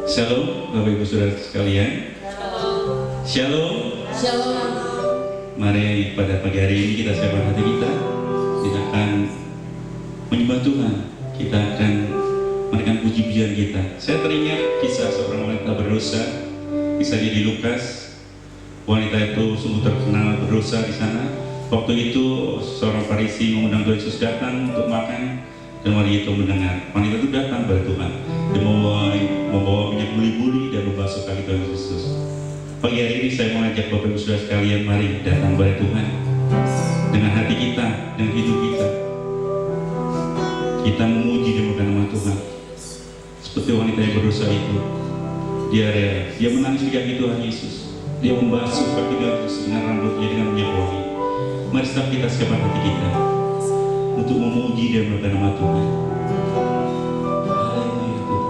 Shalom, Bapak Ibu Saudara sekalian. Shalom. Shalom. Mari pada pagi hari ini kita siapkan hati kita. Kita akan menyembah Tuhan. Kita akan menaikkan puji-pujian kita. Saya teringat kisah seorang wanita berdosa. Kisahnya di Lukas. Wanita itu sungguh terkenal berdosa di sana. Waktu itu seorang Farisi mengundang Tuhan Yesus datang untuk makan. Dan wanita itu mendengar. Wanita itu datang kepada Tuhan. Dia membawa minyak buli-buli dan membasuh kaki Tuhan Yesus. Pagi hari ini saya mengajak Bapak Ibu Saudara sekalian, mari datang kepada Tuhan dengan hati kita, dengan hidup kita. Kita memuji dan memuliakan nama Tuhan. Seperti wanita yang berdosa itu, dia menangis di kaki Tuhan Yesus. Dia membasuh kaki Tuhan Yesus dengan rambutnya, dengan minyak wangi. Mari kita siapkan hati kita untuk memuji dan memuliakan nama Tuhan. Haleluya Tuhan.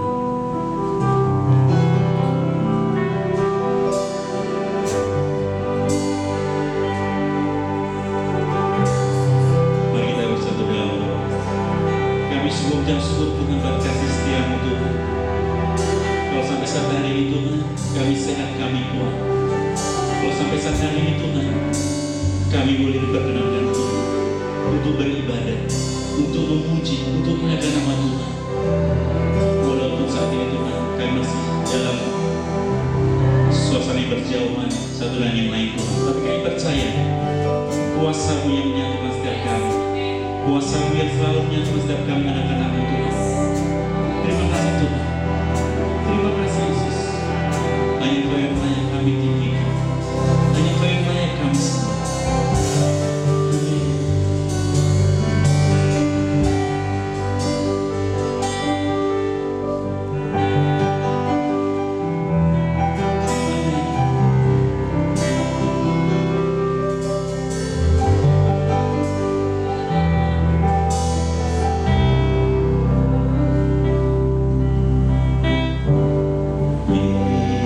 Mari kita bersatu dalam doa. Kami sungguh mengucap syukur Tuhan atas kasih setia-Mu Tuhan. Kalau sampai saat hari ini Tuhan, kami sehat, kami kuat. Kalau sampai saat hari ini Tuhan, kami boleh diperkenankan Tuhan untuk beribadah, untuk memuji, untuk memuliakan nama Tuhan. Walaupun saat ini Tuhan, kami masih dalam suasana yang berjauhan satu dengan yang lain Tuhan, tapi kami percaya kuasa-Mu yang menyatukan setiap kami, kuasa-Mu yang selalu menyatukan setiap kami anak anak-Mu Tuhan. Terima kasih Tuhan, terima kasih Yesus. Hanya Engkau yang layak kami tinggikan, hanya Engkau yang layak kami semua.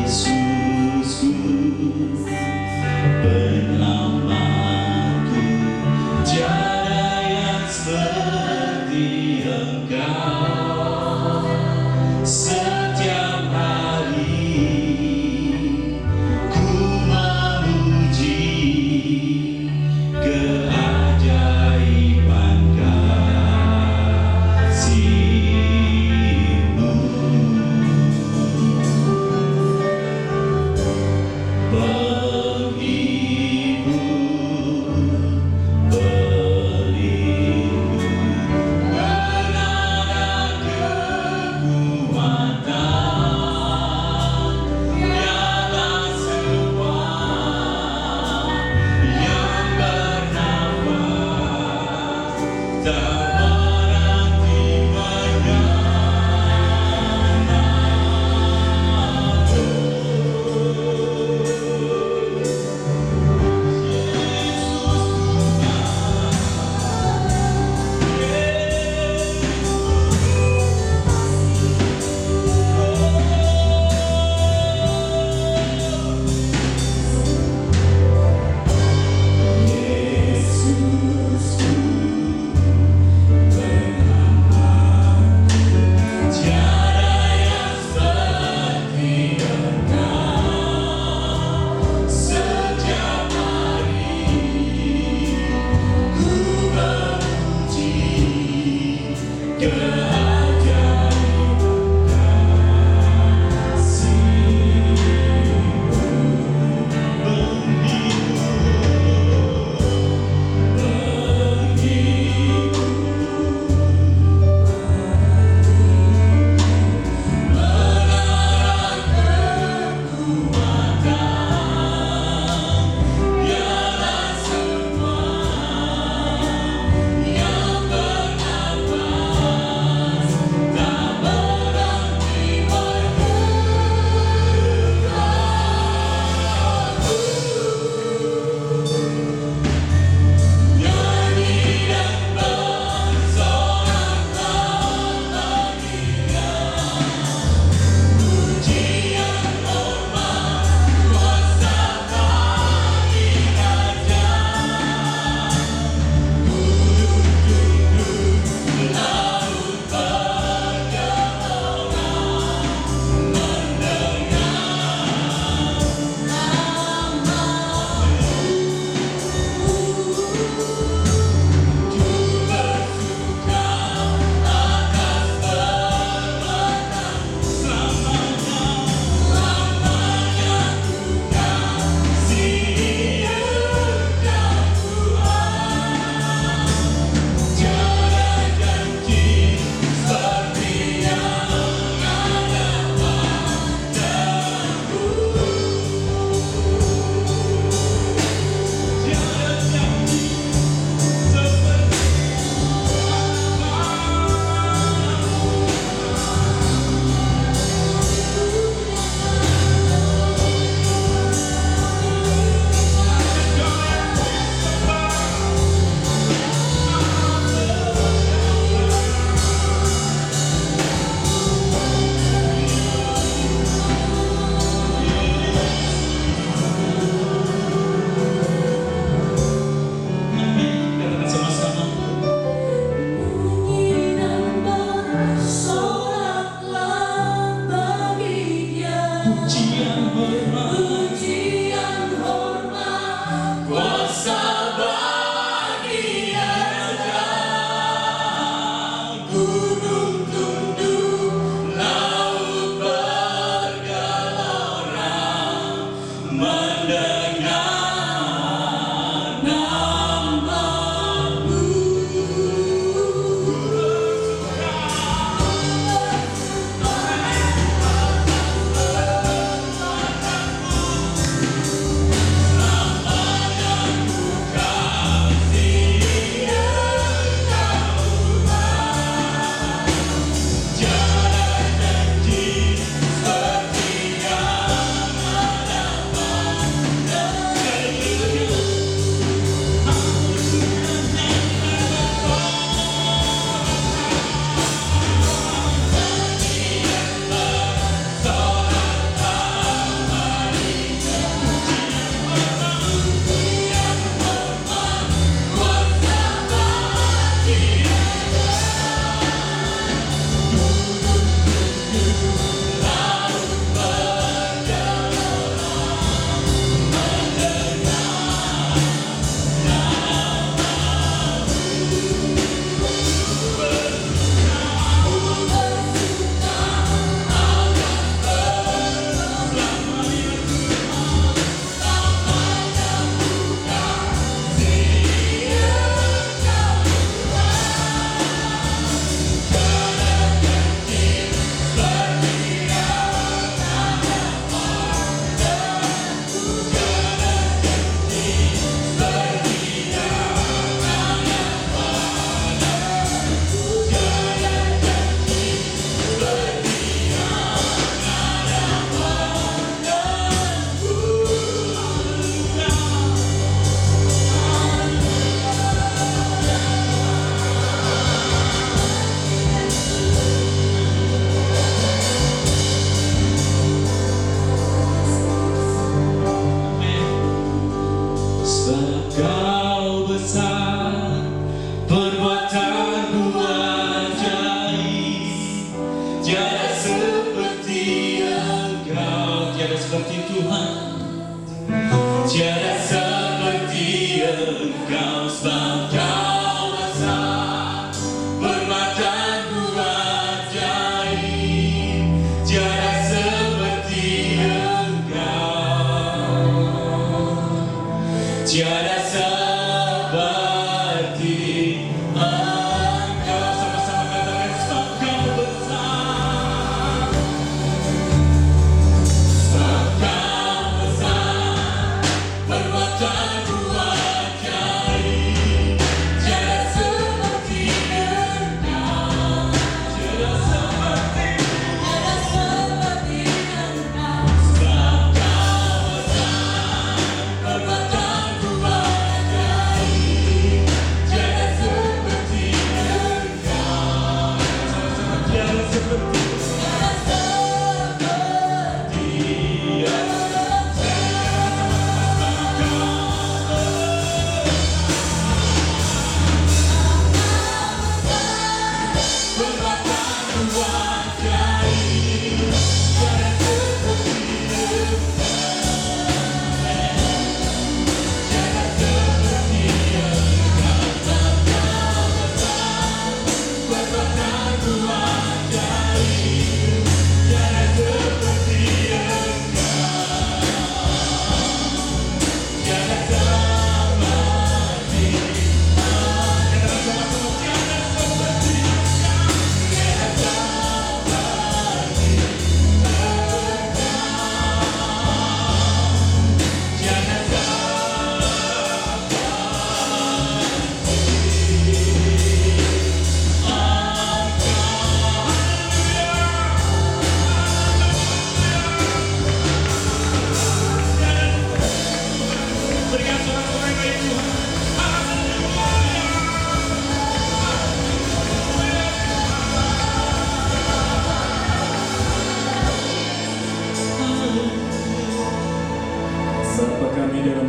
Yesus,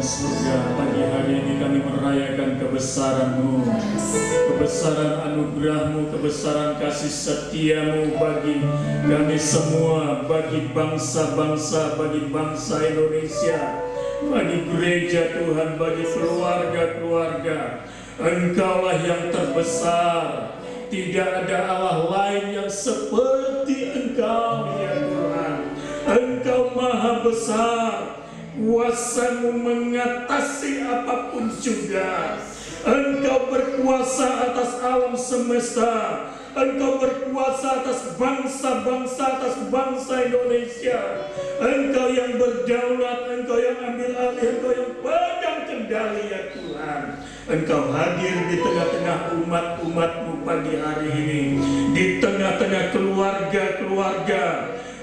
surga, pagi hari ini kami merayakan kebesaran-Mu, kebesaran anugerah-Mu, kebesaran kasih setia-Mu bagi kami semua, bagi bangsa-bangsa, bagi bangsa Indonesia, bagi gereja Tuhan, bagi keluarga-keluarga. Engkaulah yang terbesar, tidak ada Allah lain yang seperti Engkau ya Tuhan. Engkau maha besar, kuasa-Mu mengatasi apapun juga. Engkau berkuasa atas alam semesta. Engkau berkuasa atas bangsa-bangsa, atas bangsa Indonesia. Engkau yang berdaulat, Engkau yang ambil alih, Engkau yang pegang kendali ya Tuhan. Engkau hadir di tengah-tengah umat-umat-Mu pagi hari ini, di tengah-tengah keluarga-keluarga.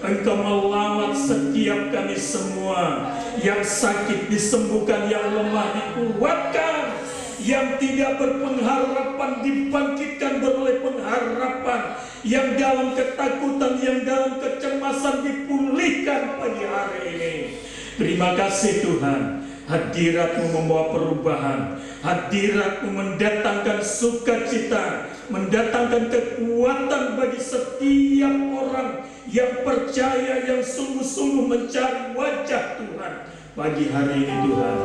Engkau melawat setiap kami semua, yang sakit disembuhkan, yang lemah dikuatkan, yang tidak berpengharapan dibangkitkan beroleh pengharapan, yang dalam ketakutan, yang dalam kecemasan dipulihkan pagi hari ini. Terima kasih Tuhan, hadirat-Mu membawa perubahan, hadirat-Mu mendatangkan sukacita, mendatangkan kekuatan bagi setiap orang yang percaya, yang sungguh-sungguh mencari wajah Tuhan pagi hari ini Tuhan.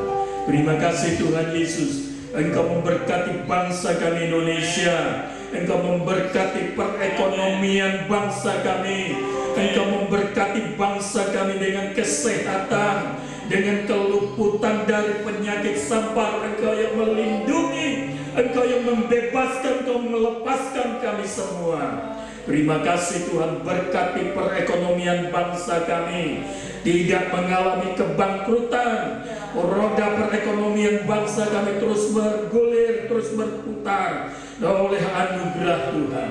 Terima kasih Tuhan Yesus, Engkau memberkati bangsa kami Indonesia, Engkau memberkati perekonomian bangsa kami, Engkau memberkati bangsa kami dengan kesehatan, dengan keluputan dari penyakit sampar. Engkau yang melindungi, Engkau yang membebaskan, Engkau melepaskan kami semua. Terima kasih Tuhan, berkati perekonomian bangsa kami tidak mengalami kebangkrutan. Roda perekonomian bangsa kami terus bergulir, terus berputar oleh anugerah Tuhan.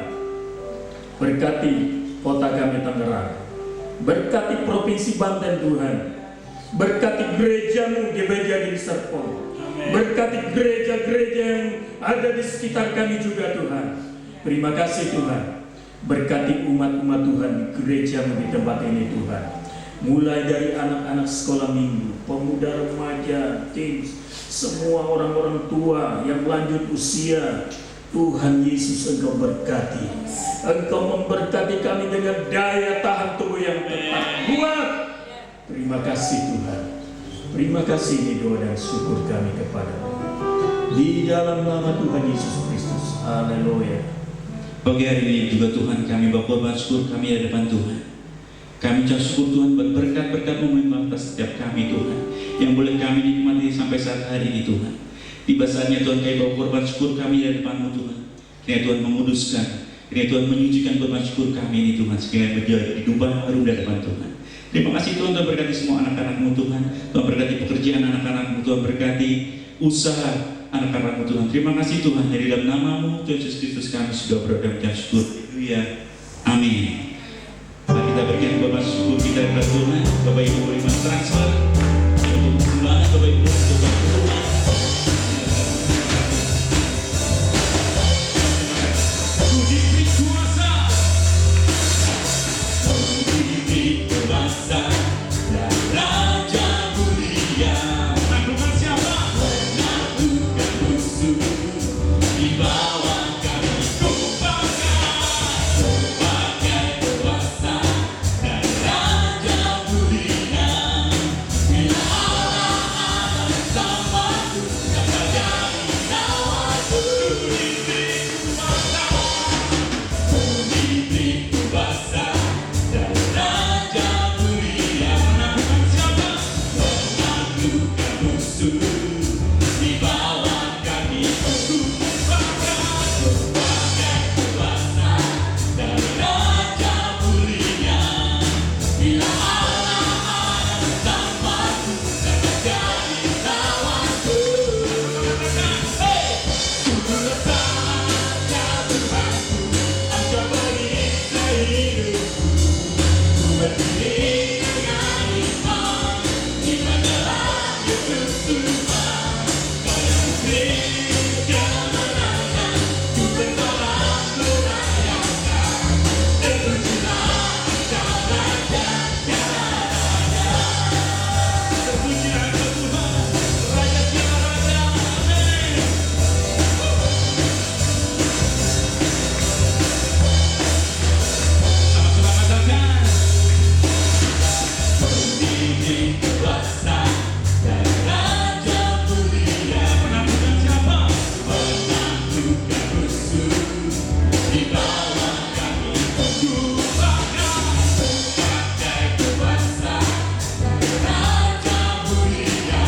Berkati kota kami Tangerang, berkati provinsi Banten Tuhan, berkati gereja-Mu di Bejadi Serpong, berkati gereja-gereja yang ada di sekitar kami juga Tuhan. Terima kasih Tuhan, berkati umat-umat Tuhan di gereja-Mu di tempat ini Tuhan. Mulai dari anak-anak sekolah minggu, pemuda remaja, teens, semua orang-orang tua yang lanjut usia, Tuhan Yesus Engkau berkati. Engkau memberkati kami dengan daya tahan tubuh yang tetap kuat. Terima kasih Tuhan. Terima kasih ini doa dan syukur kami kepada-Mu. Di dalam nama Tuhan Yesus Kristus. Haleluya. Pagi hari ini juga Tuhan kami berkorban syukur kami di depan Tuhan. Kami ucap syukur Tuhan buat berkat-berkat-Mu melimpah atas setiap kami Tuhan, yang boleh kami nikmati sampai saat hari ini Tuhan. Tiba saatnya Tuhan kami bawa korban syukur kami di depan-Mu Tuhan. Kiranya Tuhan menguduskan, kiranya Tuhan menyucikan korban syukur kami ini Tuhan, sekiranya menjadi kehidupan baru di depan Tuhan. Terima kasih Tuhan, Tuhan berkati semua anak-anak-Mu Tuhan. Tuhan berkati pekerjaan anak-anak-Mu, Tuhan berkati usaha anak-anak-Mu Tuhan. Terima kasih Tuhan, dari dalam nama-Mu Tuhan Yesus Kristus kami sudah berdoa dan syukur. Haleluya. Amin. Mari kita berikan korban syukur kita kepada Tuhan. Bapak Ibu boleh transfer untuk sumbangan, Bapak Ibu untuk rumah. Puji kuasa, puji kuasa, dan Raja mulia. Menaklukkan siapa? Menaklukkan musuh di bawah kami. juga musuh di bawah kaki. Ku bangga pakai kuasa Raja mulia.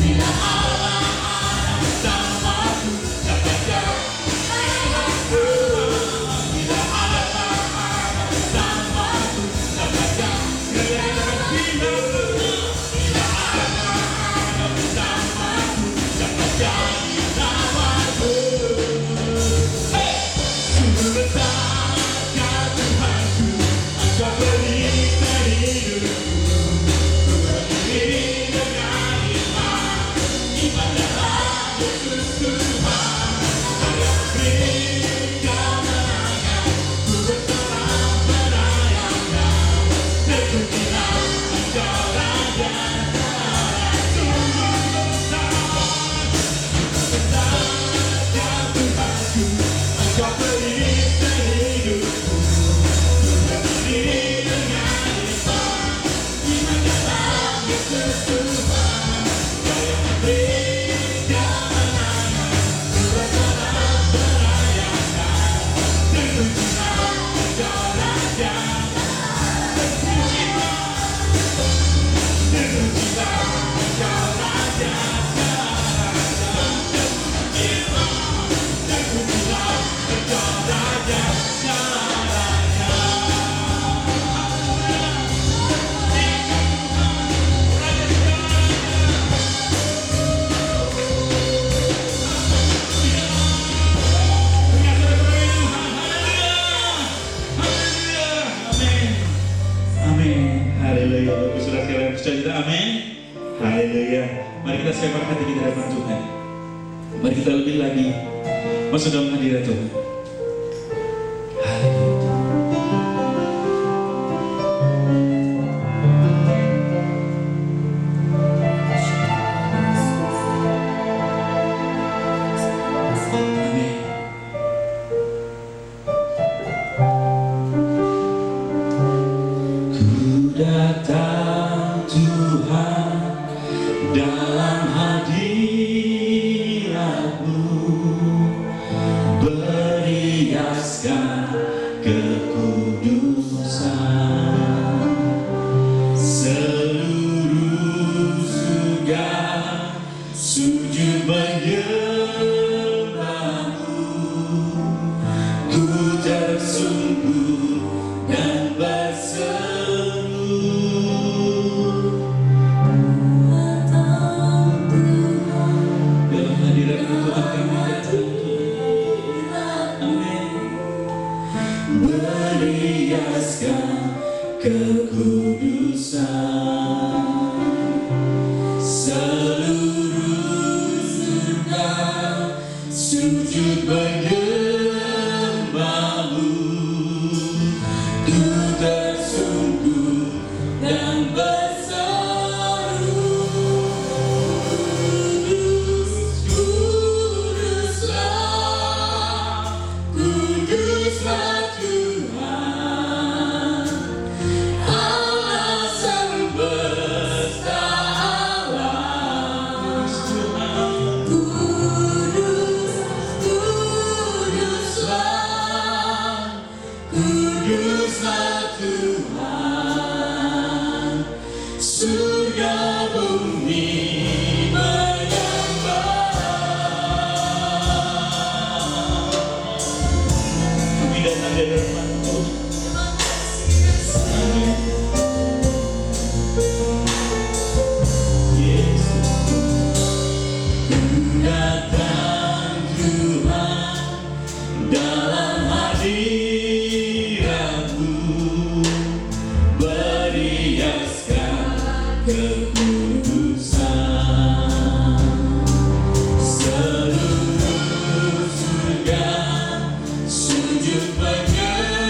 Bila Allah ada bersamaku, siapa jauh? Bila Allah ada bersamaku, siapa jauh? Bila Allah ada bersamaku, siapa jauh? Sungguh besarkah Tuhanku, Engkau pelita hidupku. Ku berdiri dengan iman dalam Yesus Tuhan. Saya beri kemenangan, ku bersorak merayakan. Terpujilah Engkau Raja. Sungguh besarkah Tuhanku, Engkau pelita hidupku. Ku berdiri dengan iman dalam Yesus Tuhan. Saya beri kemenangan, ku bersorak merayakan. Terpujilah Engkau Raja. Terpujilah Engkau Raja. Terpujilah Engkau Raja. Amin. Haleluya. Bapak saudara sekalian percaya kita, amin. Haleluya. Mari kita siapkan hati kita hadapan Tuhan. Mari kita lebih lagi masuk dalam hadirat Tuhan. Haleluya. Amin. Ku datang Tuhan dalam hadirat-Mu, beriaskan kekudusan. Seluruh surga sujud menyembah-Mu. Ku tersungkur dan berseru, dalam hadirat-Mu Tuhan kami datang. Amin. Beriaskan kekudusan. Seluruh surga sujud menyembah-Mu. Ku tersungkur dan berseru, Kuduslah Tuhan, Allah semesta alam. Kuduslah Tuhan, surga bumi menyembah. Kami datang dari hadapan-Mu. Amin. Yesus. Ku datang Tuhan dalam hadirat-Mu, beriaskan kekudusan. Seluruh surga sujud menyembah.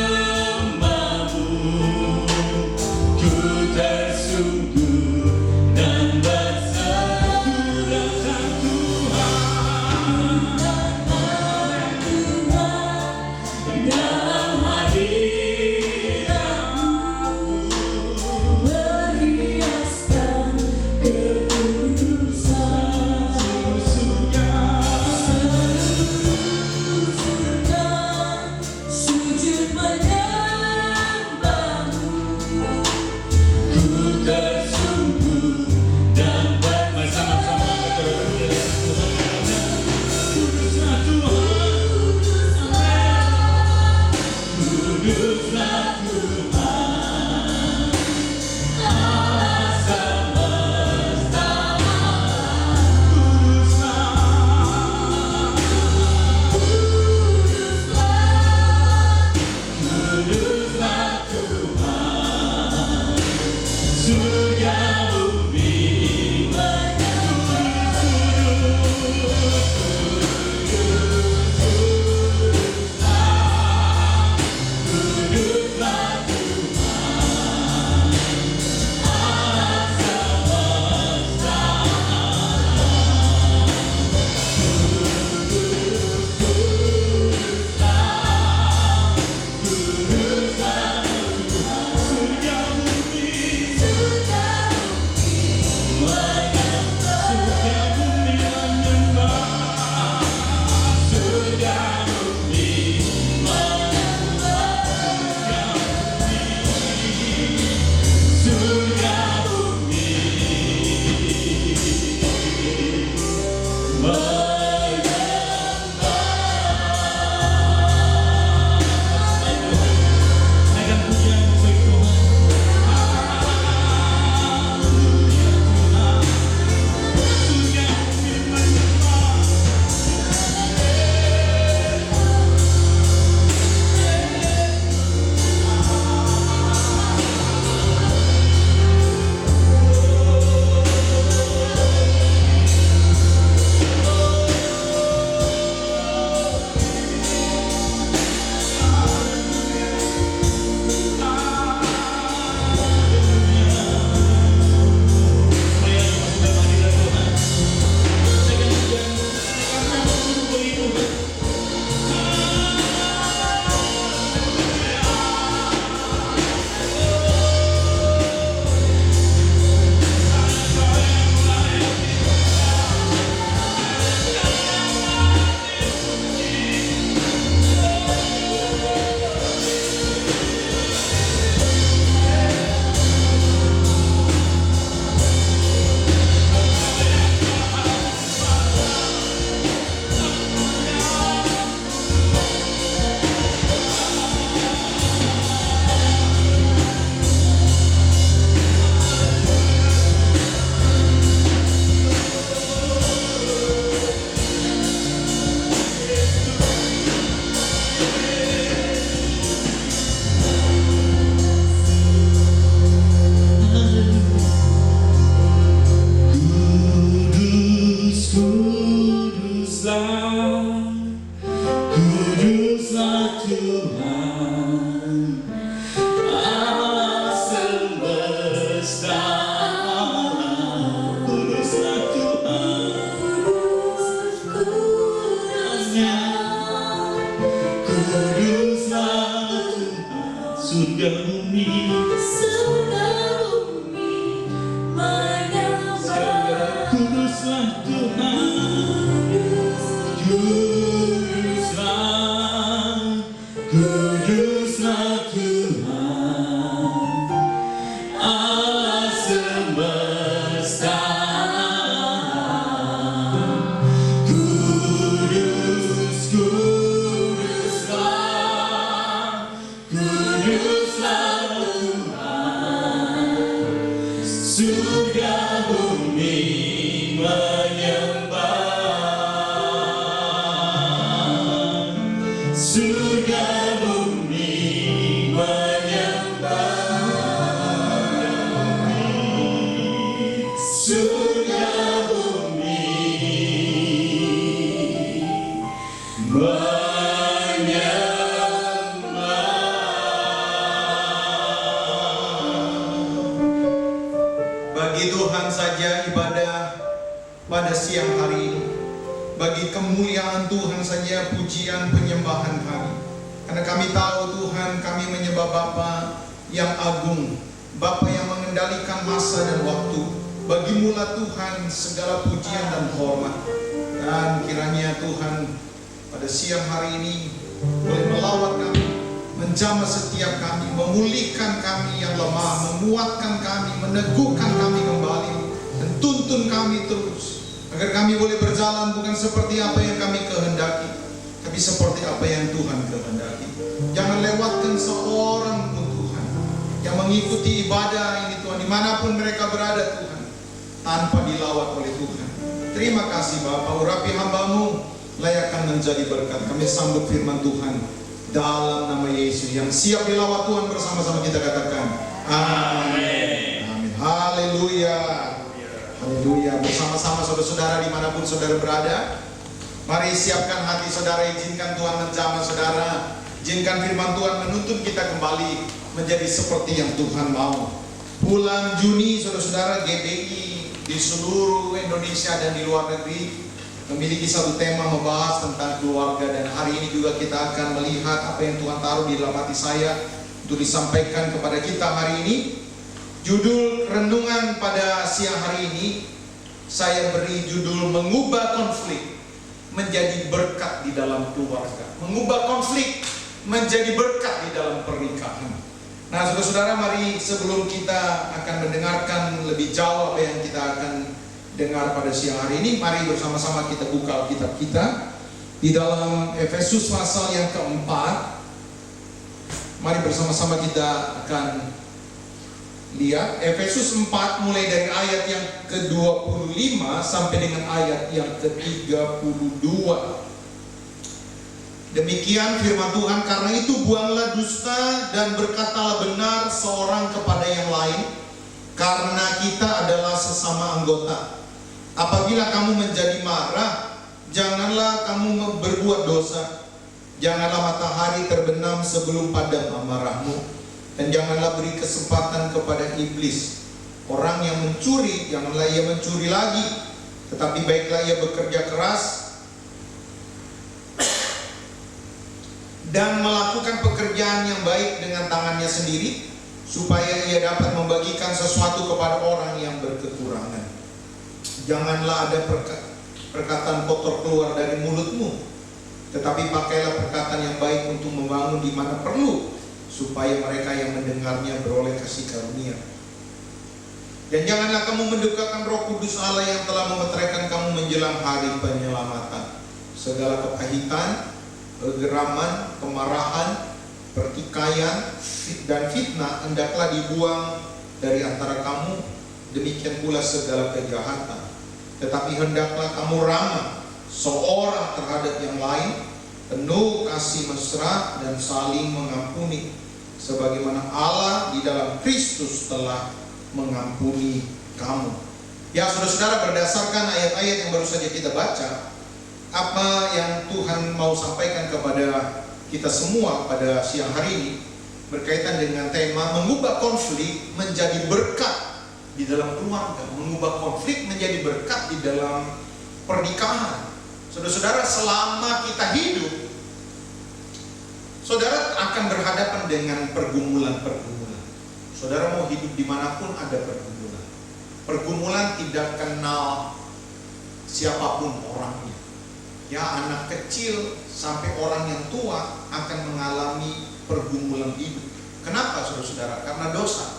Bagi Tuhan saja ibadah pada siang hari ini. Bagi kemuliaan Tuhan saja pujian penyembahan kami. Karena kami tahu Tuhan, kami menyembah Bapa yang agung, Bapa yang mengendalikan masa dan waktu. Bagimulah Tuhan segala pujian dan hormat. Dan kiranya Tuhan pada siang hari ini boleh melawat kami, menjamah setiap kami, memulihkan kami yang lemah, menguatkan kami, meneguhkan kami kembali, dan tuntun kami terus, agar kami boleh berjalan bukan seperti apa yang kami kehendaki, tapi seperti apa yang Tuhan kehendaki. Jangan lewatkan seorang pun Tuhan yang mengikuti ibadah ini Tuhan, dimanapun mereka berada Tuhan, tanpa dilawat oleh Tuhan. Terima kasih Bapa, urapi hamba-Mu, layakkan menjadi berkat. Kami sambut firman Tuhan dalam nama Yesus yang siap dilawat Tuhan, bersama-sama kita katakan amin. Amin. Haleluya. Haleluya. Bersama-sama saudara-saudara dimanapun saudara berada, mari siapkan hati saudara, izinkan Tuhan menjamah saudara, izinkan firman Tuhan menuntun kita kembali menjadi seperti yang Tuhan mau. Bulan Juni saudara-saudara, GBI di seluruh Indonesia dan di luar negeri memiliki satu tema membahas tentang keluarga, dan hari ini juga kita akan melihat apa yang Tuhan taruh di dalam hati saya untuk disampaikan kepada kita hari ini. Judul renungan pada siang hari ini saya beri judul mengubah konflik menjadi berkat di dalam keluarga, mengubah konflik menjadi berkat di dalam pernikahan. Nah, saudara-saudara, mari sebelum kita akan mendengarkan lebih jauh apa yang kita akan dengar pada siang hari ini, mari bersama-sama kita buka Alkitab kita di dalam Efesus pasal yang keempat. Mari bersama-sama kita akan lihat Efesus 4 mulai dari ayat yang ke-25 sampai dengan ayat yang ke-32. Demikian firman Tuhan, karena itu buanglah dusta dan berkatalah benar seorang kepada yang lain, karena kita adalah sesama anggota. Apabila kamu menjadi marah, janganlah kamu berbuat dosa. Janganlah matahari terbenam sebelum padam amarahmu, dan janganlah beri kesempatan kepada iblis. Orang yang mencuri, janganlah ia mencuri lagi, tetapi baiklah ia bekerja keras dan melakukan pekerjaan yang baik dengan tangannya sendiri, supaya ia dapat membagikan sesuatu kepada orang yang berkekurangan. Janganlah ada perkataan kotor keluar dari mulutmu, tetapi pakailah perkataan yang baik untuk membangun di mana perlu, supaya mereka yang mendengarnya beroleh kasih karunia. Dan janganlah kamu mendukakan Roh Kudus Allah yang telah memeteraikan kamu menjelang hari penyelamatan. Segala kepahitan, kegeraman, kemarahan, pertikaian, dan fitnah hendaklah dibuang dari antara kamu. Demikian pula segala kejahatan. Tetapi hendaklah kamu ramah seorang terhadap yang lain, penuh kasih mesra dan saling mengampuni, sebagaimana Allah di dalam Kristus telah mengampuni kamu. Ya, saudara-saudara, berdasarkan ayat-ayat yang baru saja kita baca, apa yang Tuhan mau sampaikan kepada kita semua pada siang hari ini berkaitan dengan tema mengubah konflik menjadi berkat di dalam keluarga, mengubah konflik menjadi berkat di dalam pernikahan. Saudara-saudara, selama kita hidup, saudara akan berhadapan dengan pergumulan-pergumulan. Saudara mau hidup dimanapun ada pergumulan. Pergumulan tidak kenal siapapun orangnya. Ya, anak kecil sampai orang yang tua akan mengalami pergumulan hidup. Kenapa, saudara-saudara? Karena dosa.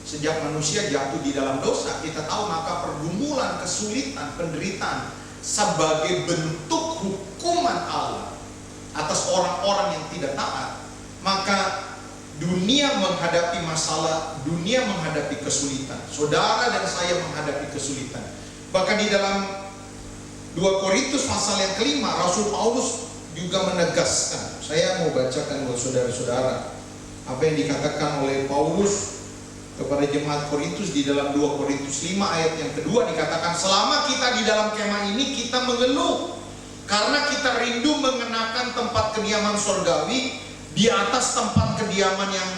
Sejak manusia jatuh di dalam dosa, kita tahu maka pergumulan, kesulitan, penderitaan sebagai bentuk hukuman Allah atas orang-orang yang tidak taat. Maka dunia menghadapi masalah, dunia menghadapi kesulitan. Saudara dan saya menghadapi kesulitan. Bahkan di dalam 2 Korintus pasal yang kelima, Rasul Paulus juga menegaskan. Saya mau bacakan buat saudara-saudara apa yang dikatakan oleh Paulus kepada jemaat Korintus di dalam 2 Korintus 5 ayat yang kedua, dikatakan, selama kita di dalam kemah ini kita mengeluh karena kita rindu mengenakan tempat kediaman surgawi di atas tempat kediaman yang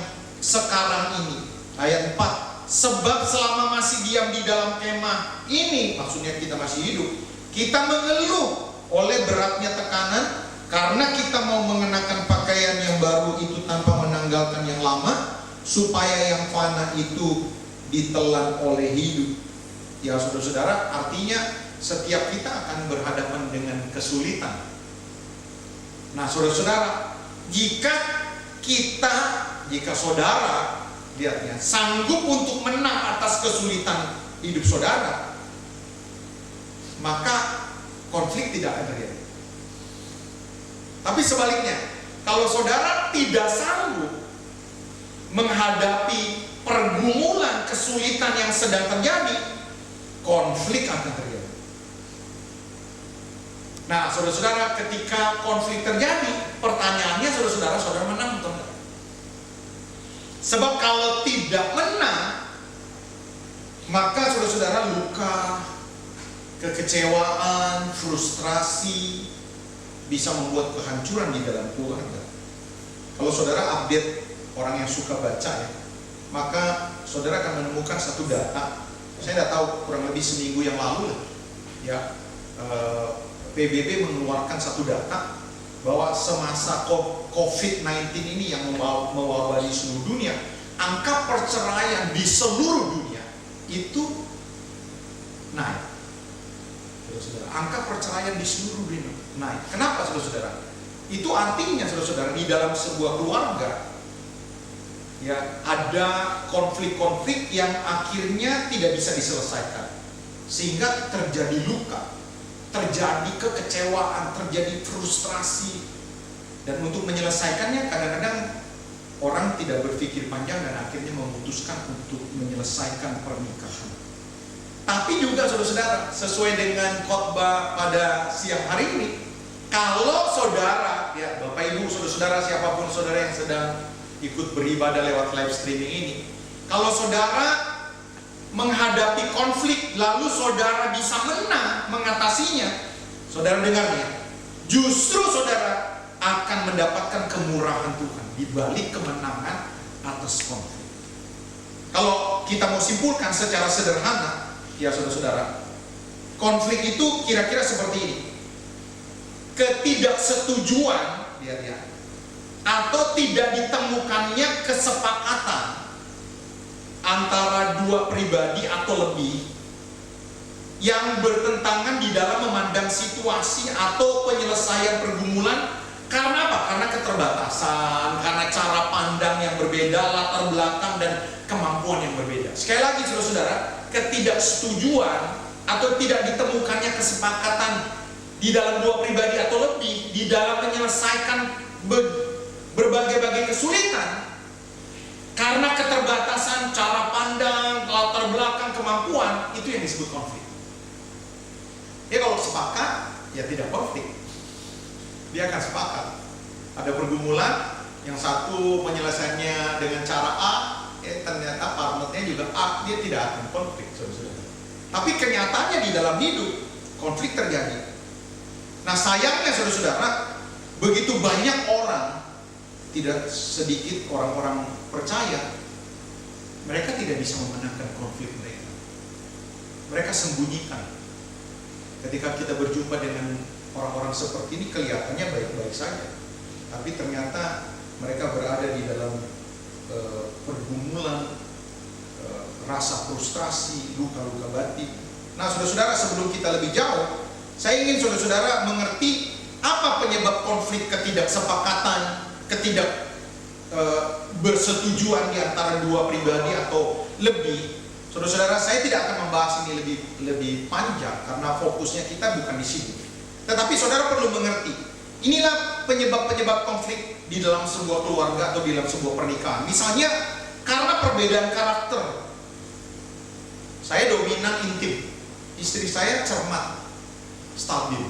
sekarang ini. Ayat 4, sebab selama masih diam di dalam kemah ini, maksudnya kita masih hidup, kita mengeluh oleh beratnya tekanan karena kita mau mengenakan pakaian yang baru itu tanpa menanggalkan yang lama, supaya yang fana itu ditelan oleh hidup. Ya, saudara-saudara, artinya setiap kita akan berhadapan dengan kesulitan. Nah, saudara-saudara, jika saudara, lihatnya, sanggup untuk menang atas kesulitan hidup saudara, maka konflik tidak akan terjadi. Tapi sebaliknya, kalau saudara tidak sanggup menghadapi pergumulan, kesulitan yang sedang terjadi, konflik akan terjadi. Nah, saudara-saudara, ketika konflik terjadi, pertanyaannya, saudara-saudara, saudara menang atau enggak? Sebab kalau tidak menang, maka saudara-saudara luka, kekecewaan, frustrasi bisa membuat kehancuran di dalam keluarga. Kalau saudara update, orang yang suka baca ya, maka saudara akan menemukan satu data. Saya tidak tahu, kurang lebih seminggu yang lalu lah, ya, PBB mengeluarkan satu data bahwa semasa COVID-19 ini yang mewabah di seluruh dunia, angka perceraian di seluruh dunia itu naik. Angka perceraian di seluruh dunia naik. Kenapa saudara-saudara? Itu artinya saudara-saudara di dalam sebuah keluarga ya ada konflik-konflik yang akhirnya tidak bisa diselesaikan, sehingga terjadi luka, terjadi kekecewaan, terjadi frustrasi, dan untuk menyelesaikannya kadang-kadang orang tidak berpikir panjang dan akhirnya memutuskan untuk menyelesaikan pernikahan. Tapi juga saudara-saudara, sesuai dengan khotbah pada siang hari ini, kalau saudara, ya Bapak Ibu, saudara-saudara, siapapun saudara yang sedang ikut beribadah lewat live streaming ini, kalau saudara menghadapi konflik lalu saudara bisa menang mengatasinya, saudara dengar ya, justru saudara akan mendapatkan kemurahan Tuhan di balik kemenangan atas konflik. Kalau kita mau simpulkan secara sederhana, ya saudara-saudara, konflik itu kira-kira seperti ini. Ketidaksetujuan atau tidak ditemukannya kesepakatan antara dua pribadi atau lebih yang bertentangan di dalam memandang situasi atau penyelesaian pergumulan. Karena apa? Karena keterbatasan, karena cara pandang yang berbeda, latar belakang dan kemampuan yang berbeda. Sekali lagi saudara-saudara, ketidaksetujuan atau tidak ditemukannya kesepakatan di dalam dua pribadi atau lebih di dalam menyelesaikan berbagai-bagai kesulitan karena keterbatasan cara pandang, latar belakang, kemampuan, itu yang disebut konflik. Ya kalau sepakat, ya tidak konflik. Dia akan sepakat. Ada pergumulan, yang satu menyelesaikannya dengan cara A, ternyata partnernya juga A, dia tidak akan konflik, saudara-saudara. Tapi kenyataannya di dalam hidup konflik terjadi. Nah sayangnya saudara-saudara, begitu banyak orang, tidak sedikit orang-orang percaya, mereka tidak bisa memenangkan konflik mereka. Mereka sembunyikan. Ketika kita berjumpa dengan orang-orang seperti ini, kelihatannya baik-baik saja, tapi ternyata mereka berada di dalam pergumulan, rasa frustrasi, luka-luka batin. Nah saudara-saudara, sebelum kita lebih jauh, saya ingin saudara-saudara mengerti apa penyebab konflik ketidaksepakatan, bersetujuan di antara dua pribadi atau lebih. Saudara-saudara, saya tidak akan membahas ini lebih panjang karena fokusnya kita bukan di sini. Tetapi saudara perlu mengerti, inilah penyebab-penyebab konflik di dalam sebuah keluarga atau di dalam sebuah pernikahan. Misalnya karena perbedaan karakter. Saya dominan intim, istri saya cermat, stabil.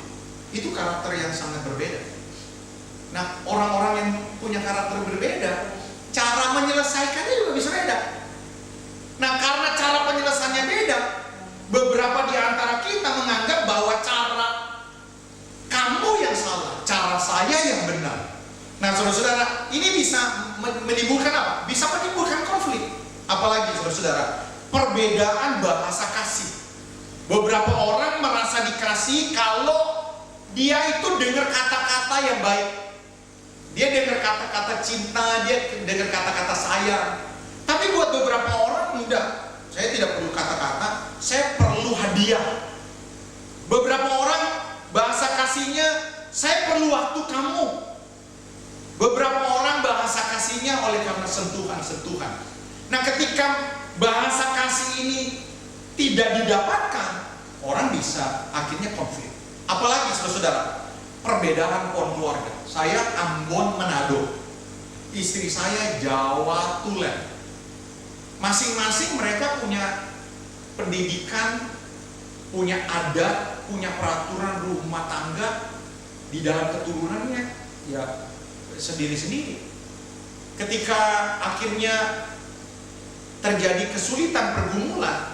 Itu karakter yang sangat berbeda. Nah, orang-orang yang punya karakter berbeda, cara menyelesaikannya juga bisa beda. Nah, karena cara penyelesaiannya beda, beberapa di antara kita menganggap bahwa cara kamu yang salah, cara saya yang benar. Nah, saudara-saudara, ini bisa menimbulkan apa? Bisa menimbulkan konflik. Apalagi saudara-saudara, perbedaan bahasa kasih. Beberapa orang merasa dikasih kalau dia itu dengar kata-kata yang baik. Dia dengar kata-kata cinta, dia dengar kata-kata sayang. Tapi buat beberapa orang enggak. Saya tidak perlu kata-kata, saya perlu hadiah. Beberapa orang bahasa kasihnya, saya perlu waktu kamu. Beberapa orang bahasa kasihnya oleh karena sentuhan-sentuhan. Nah, ketika bahasa kasih ini tidak didapatkan, orang bisa akhirnya konflik. Apalagi saudara-saudara, perbedaan pohon keluarga. Saya Ambon Manado, istri saya Jawa Tulen. Masing-masing mereka punya pendidikan, punya adat, punya peraturan rumah tangga di dalam keturunannya, ya sendiri-sendiri. Ketika akhirnya terjadi kesulitan pergumulan,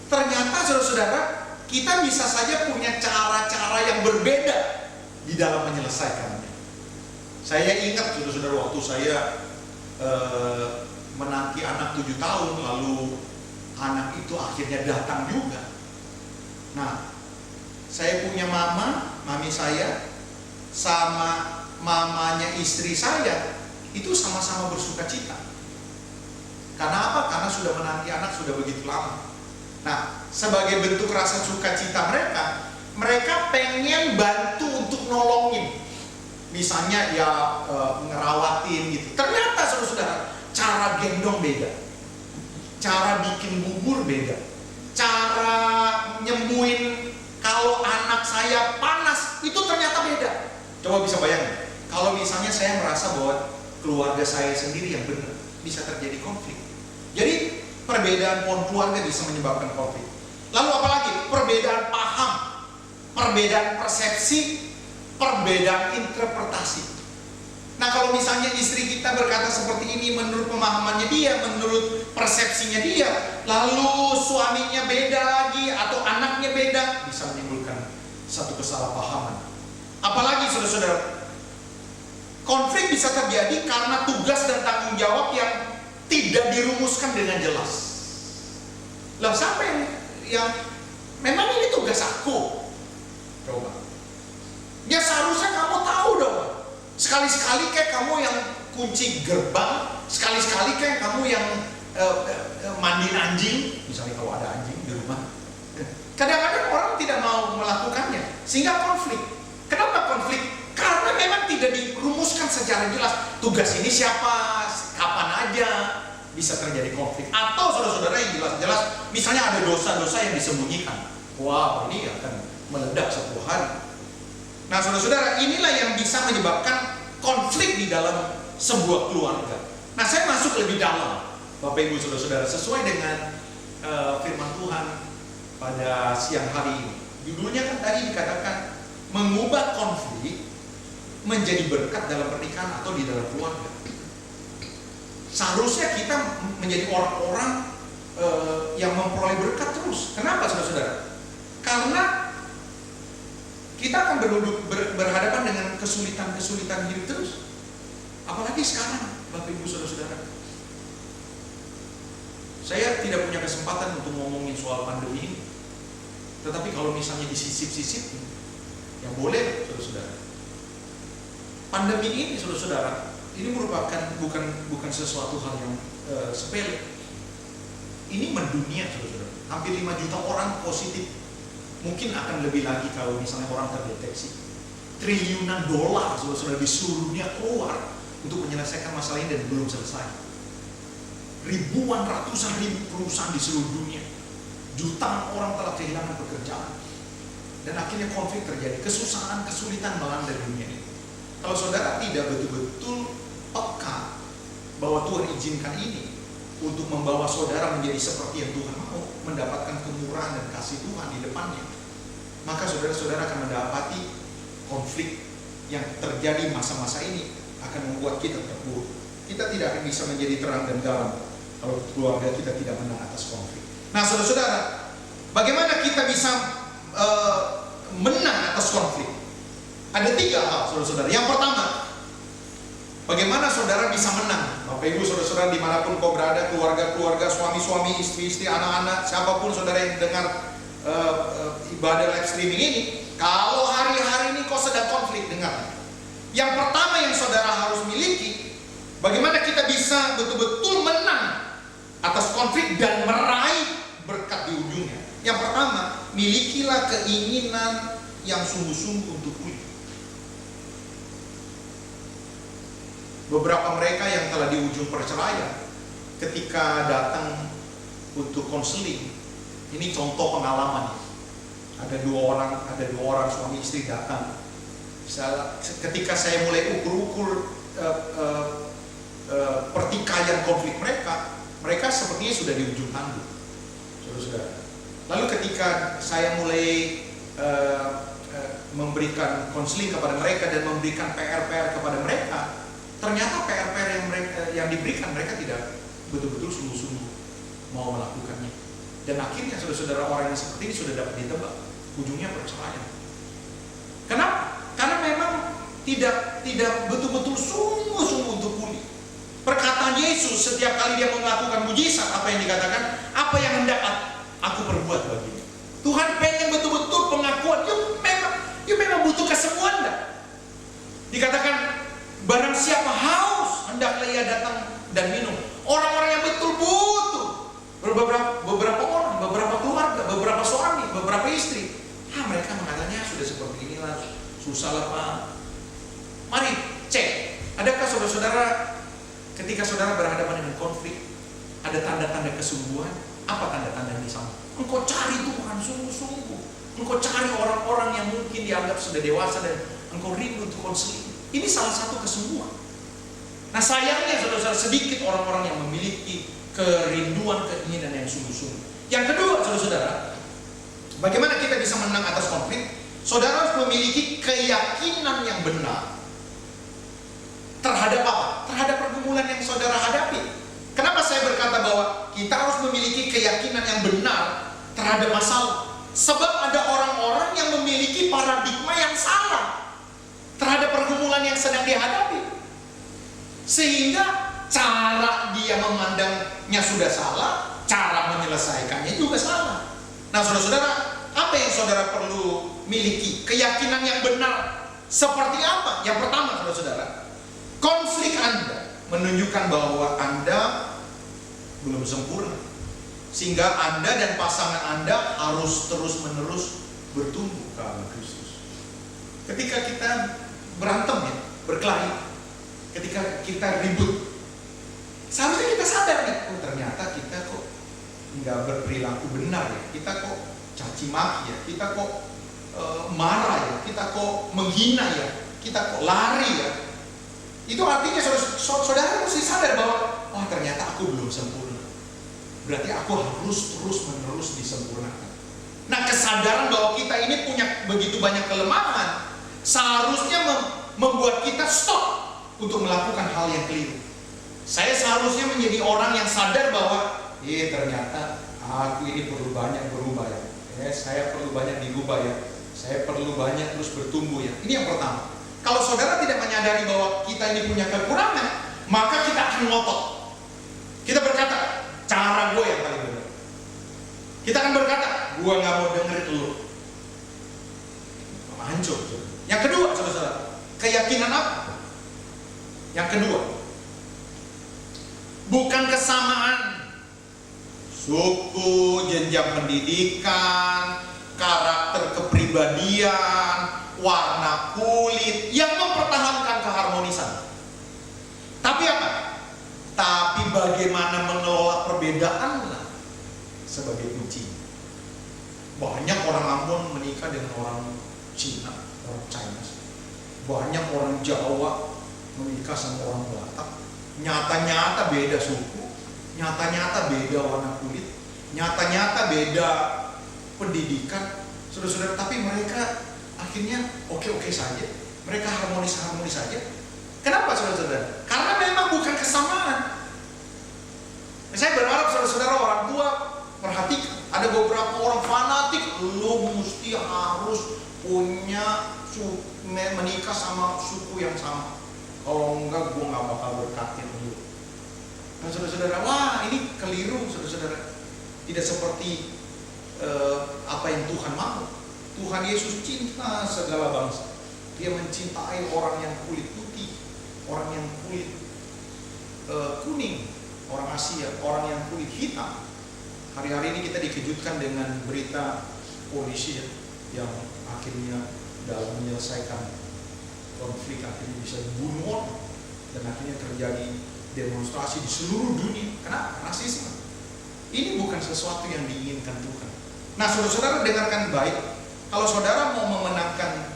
ternyata saudara-saudara, kita bisa saja punya cara-cara yang berbeda di dalam menyelesaikannya. Saya ingat saudara-saudara, waktu saya menanti anak 7 tahun, lalu anak itu akhirnya datang juga. Nah, saya punya mami saya sama mamanya istri saya itu sama-sama bersuka cita. Karena apa? Karena sudah menanti anak sudah begitu lama. Nah, sebagai bentuk rasa sukacita mereka, mereka pengen bantu untuk nolongin. Misalnya ya ngerawatin gitu. Ternyata saudara-saudara, cara gendong beda, cara bikin bubur beda, cara nyembuhin kalau anak saya panas itu ternyata beda. Coba bisa bayangin, kalau misalnya saya merasa bahwa keluarga saya sendiri yang benar, bisa terjadi konflik. Jadi perbedaan pohon keluarga bisa menyebabkan konflik. Lalu apalagi? Perbedaan paham, perbedaan persepsi, perbedaan interpretasi. Nah, kalau misalnya istri kita berkata seperti ini menurut pemahamannya dia, menurut persepsinya dia, lalu suaminya beda lagi atau anaknya beda, bisa menimbulkan satu kesalahpahaman. Apalagi saudara-saudara, konflik bisa terjadi karena tugas dan tanggung jawab yang tidak dirumuskan dengan jelas. Lah, siapa yang memang ini tugas aku? Coba. Ya seharusnya kamu tahu dong. Sekali-sekali kayak kamu yang kunci gerbang, sekali-sekali kayak kamu yang mandiin anjing, misalnya kalau ada anjing di rumah. Kadang-kadang orang tidak mau melakukannya, sehingga konflik. Kenapa konflik? Karena memang tidak dirumuskan secara jelas. Tugas ini siapa, kapan aja bisa terjadi konflik. Atau saudara-saudara yang jelas-jelas, misalnya ada dosa-dosa yang disembunyikan. Wow, ini akan meledak satu hari. Nah, saudara-saudara, inilah yang bisa menyebabkan konflik di dalam sebuah keluarga. Nah, saya masuk lebih dalam, Bapak Ibu saudara-saudara, sesuai dengan firman Tuhan pada siang hari ini. Judulnya kan tadi dikatakan mengubah konflik menjadi berkat dalam pernikahan atau di dalam keluarga. Seharusnya kita menjadi orang-orang yang memperoleh berkat terus. Kenapa saudara-saudara? Karena kita akan berhadapan dengan kesulitan-kesulitan hidup terus. Apalagi sekarang, Bapak Ibu saudara-saudara. Saya tidak punya kesempatan untuk ngomongin soal pandemi ini. Tetapi kalau misalnya disisip-sisip, ya boleh saudara-saudara. Pandemi ini saudara-saudara, ini merupakan bukan sesuatu hal yang sepele. Ini mendunia saudara-saudara. Hampir 5 juta orang positif. Mungkin akan lebih lagi kalau misalnya orang terdeteksi. Triliunan dolar saudara-saudara di seluruh dunia keluar untuk menyelesaikan masalah ini dan belum selesai. Ribuan, ratusan ribu perusahaan di seluruh dunia. Jutaan orang telah kehilangan pekerjaan. Dan akhirnya konflik terjadi. Kesusahan, kesulitan melanda dunia ini. Kalau saudara tidak betul-betul peka bahwa Tuhan izinkan ini untuk membawa saudara menjadi seperti yang Tuhan mau, mendapatkan kemurahan dan kasih Tuhan di depannya, maka saudara-saudara akan mendapati konflik yang terjadi masa-masa ini akan membuat kita terpuruk. Kita tidak akan bisa menjadi terang dan garam kalau keluarga kita tidak menang atas konflik. Nah saudara-saudara, bagaimana kita bisa menang atas konflik? Ada 3 hal saudara-saudara. Yang pertama, bagaimana saudara bisa menang? Bapak Ibu saudara-saudara dimanapun kau berada, keluarga-keluarga, suami-suami, istri-istri, anak-anak, siapapun saudara yang dengar ibadah live streaming ini, kalau hari-hari ini kau sedang konflik, dengar. Yang pertama yang saudara harus miliki, bagaimana kita bisa betul-betul menang atas konflik dan meraih berkat di ujungnya. Yang pertama, milikilah keinginan yang sungguh-sungguh untuk pulih. Beberapa mereka yang telah di ujung perceraian, ketika datang untuk konseling, ini contoh pengalaman. Ada dua orang suami istri datang. Ketika saya mulai ukur-ukur pertikaian konflik mereka sepertinya sudah di ujung tanduk, saudara-saudara. Lalu ketika saya mulai memberikan konseling kepada mereka dan memberikan PR-PR kepada mereka, ternyata PR-PR yang diberikan mereka tidak betul-betul sungguh-sungguh mau melakukannya. Dan akhirnya saudara-saudara, orang yang seperti ini sudah dapat ditebak, ujungnya perceraian. Kenapa? Karena memang tidak betul-betul sungguh-sungguh untuk pulih. Perkataan Yesus setiap kali dia melakukan mujizat, apa yang dikatakan? Apa yang hendak aku perbuat bagimu. Tuhan pengen betul-betul pengakuan. You memang butuh kesembuhan enggak? Dikatakan barang siapa haus, hendaklah ia datang dan minum. Orang-orang yang betul butuh. Beberapa orang, beberapa keluarga, beberapa suami, beberapa istri. Mereka mengatakan Susah lah Pak. Mari cek, adakah saudara-saudara ketika saudara berhadapan dengan konflik, ada tanda-tanda kesungguhan? Apa tanda-tanda di sana? Engkau cari Tuhan sungguh-sungguh. Engkau cari orang-orang yang mungkin dianggap sudah dewasa dan engkau rindu untuk konseling. Ini salah satu kesungguhan. Nah sayangnya saudara-saudara, sedikit orang-orang yang memiliki kerinduan, keinginan yang sungguh-sungguh. Yang kedua saudara-saudara, bagaimana kita bisa menang atas konflik? Saudara harus memiliki keyakinan yang benar terhadap apa? Terhadap pergumulan yang saudara hadapi. Kenapa saya berkata bahwa kita harus memiliki keyakinan yang benar terhadap masalah? Sebab ada orang-orang yang memiliki paradigma yang salah terhadap pergumulan yang sedang dihadapi. Sehingga cara dia memandangnya sudah salah, cara menyelesaikannya juga salah. Nah saudara-saudara, apa yang saudara perlu miliki? Keyakinan yang benar seperti apa? Yang pertama saudara-saudara, konflik Anda menunjukkan bahwa Anda belum sempurna, sehingga Anda dan pasangan Anda harus terus-menerus bertumbuh ke arah Kristus. Ketika kita berantem ya, berkelahi, ketika kita ribut, seharusnya kita sadar nih, oh ternyata kita kok nggak berperilaku benar ya, kita kok caci maki ya, kita kok marah ya, kita kok menghina ya, kita kok lari ya. Itu artinya saudara mesti sadar bahwa oh ternyata aku belum sempurna. Berarti aku harus terus-menerus disempurnakan. Nah kesadaran bahwa kita ini punya begitu banyak kelemahan seharusnya membuat kita stop untuk melakukan hal yang keliru. Saya seharusnya menjadi orang yang sadar bahwa ternyata aku ini perlu banyak berubah ya. Saya perlu banyak dirubah ya. Saya perlu banyak terus bertumbuh ya. Ini yang pertama. Kalau saudara tidak menyadari bahwa kita ini punya kekurangan, maka kita akan ngotot. Kita berkata, cara gue yang paling benar. Kita akan berkata, gue gak mau dengerin lu. Hancur. Yang kedua, saudara-saudara, keyakinan apa? Yang kedua, bukan kesamaan suku, jenjang pendidikan, karakter kepribadian, warna kulit yang mempertahankan keharmonisan. Tapi apa? Tapi bagaimana mengelola perbedaan lah sebagai kunci. Banyak orang Ambon menikah dengan orang Cina, orang Chinese. Banyak orang Jawa menikah sama orang Batak. Nyata-nyata beda suku, nyata-nyata beda warna kulit, nyata-nyata beda pendidikan, saudara-saudara. Tapi mereka akhirnya oke-oke saja, mereka harmonis-harmonis saja. Kenapa saudara-saudara? Karena memang bukan kesamaan. Saya berharap saudara-saudara orang tua perhatikan, ada beberapa orang fanatik, lu mesti harus punya menikah sama suku yang sama. Kalau enggak, gue nggak bakal berkatin lu. Nah saudara-saudara, wah ini keliru saudara-saudara. Tidak seperti apa yang Tuhan mau. Tuhan Yesus cinta segala bangsa. Dia mencintai orang yang kulit putih, orang yang kulit kuning, orang Asia, orang yang kulit hitam. Hari-hari ini kita dikejutkan dengan berita polisi yang akhirnya dalam menyelesaikan konflik akhirnya bisa dibunuh orang, dan akhirnya terjadi demonstrasi di seluruh dunia. Kenapa? Rasisme. Ini bukan sesuatu yang diinginkan Tuhan. Nah saudara-saudara dengarkan baik. Kalau saudara mau memenangkan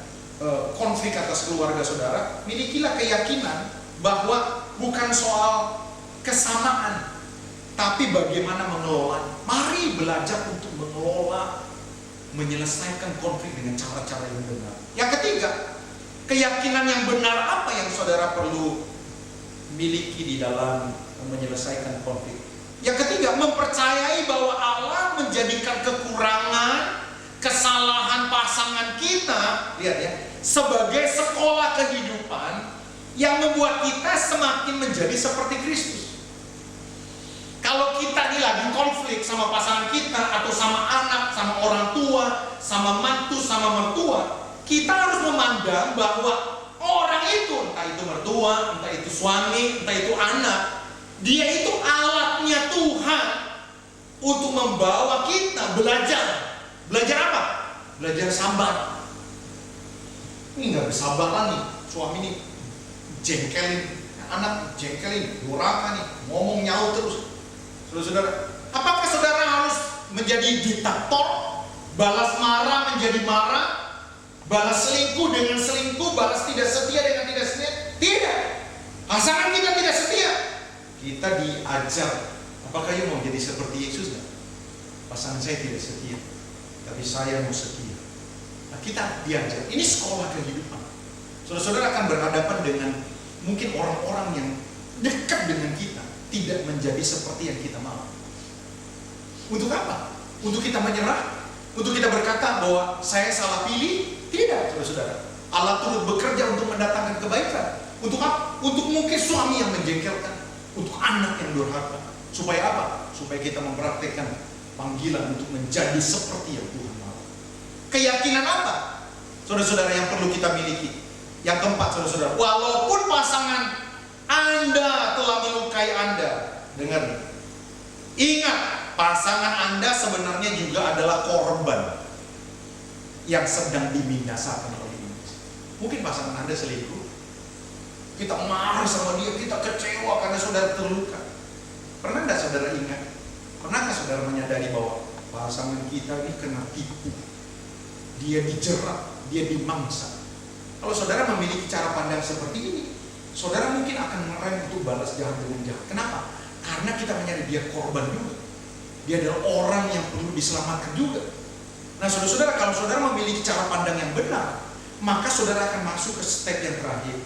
konflik atas keluarga saudara, milikilah keyakinan bahwa bukan soal kesamaan, tapi bagaimana mengelola. Mari belajar untuk mengelola, menyelesaikan konflik dengan cara-cara yang benar. Yang ketiga, keyakinan yang benar apa yang saudara perlu miliki di dalam menyelesaikan konflik? Yang ketiga, mempercayai bahwa Allah menjadikan kekurangan, kesalahan pasangan kita, lihat ya, sebagai sekolah kehidupan yang membuat kita semakin menjadi seperti Kristus. Kalau kita ini lagi konflik sama pasangan kita, atau sama anak, sama orang tua, sama mantu, sama mertua, kita harus memandang bahwa orang itu, entah itu mertua, entah itu suami, entah itu anak, dia itu alatnya Tuhan untuk membawa kita belajar. Belajar apa? Belajar sabar. Ini nggak bersabaran nih, suami nih jengkelin anak, jengkelin, durhaka nih, ngomong nyaut terus. Saudara, apakah saudara harus menjadi diktator, balas marah menjadi marah, balas selingkuh dengan selingkuh, balas tidak setia dengan tidak setia? Tidak. Pasangan kita tidak setia, kita diajar. Apakah you mau jadi seperti Yesus? Pasangan saya tidak setia, tapi saya mau setia. Nah, kita diajar. Ini sekolah kehidupan. Saudara-saudara akan berhadapan dengan mungkin orang-orang yang dekat dengan kita, tidak menjadi seperti yang kita mau. Untuk apa? Untuk kita menyerah? Untuk kita berkata bahwa saya salah pilih? Tidak, saudara-saudara. Allah turut bekerja untuk mendatangkan kebaikan. Untuk apa? Untuk mungkin suami yang menjengkelkan, untuk anak yang durhaka. Supaya apa? Supaya kita mempraktekkan panggilan untuk menjadi seperti yang Tuhan mau. Keyakinan apa, saudara-saudara, yang perlu kita miliki? Yang keempat, saudara-saudara, walaupun pasangan Anda telah melukai Anda, dengar, ingat, pasangan Anda sebenarnya juga adalah korban yang sedang dibinasakan oleh Iblis. Mungkin pasangan Anda selingkuh, kita marah sama dia, kita kecewa karena saudara terluka. Pernah nggak saudara ingat? Pernahkah saudara menyadari bahwa pasangan kita ini kena tipu? Dia dijerat, dia dimangsa. Kalau saudara memiliki cara pandang seperti ini, saudara mungkin akan merem untuk balas jahat dengan jahat. Kenapa? Karena kita menyadari dia korban juga. Dia adalah orang yang perlu diselamatkan juga. Nah, saudara-saudara, kalau saudara memiliki cara pandang yang benar, maka saudara akan masuk ke step yang terakhir.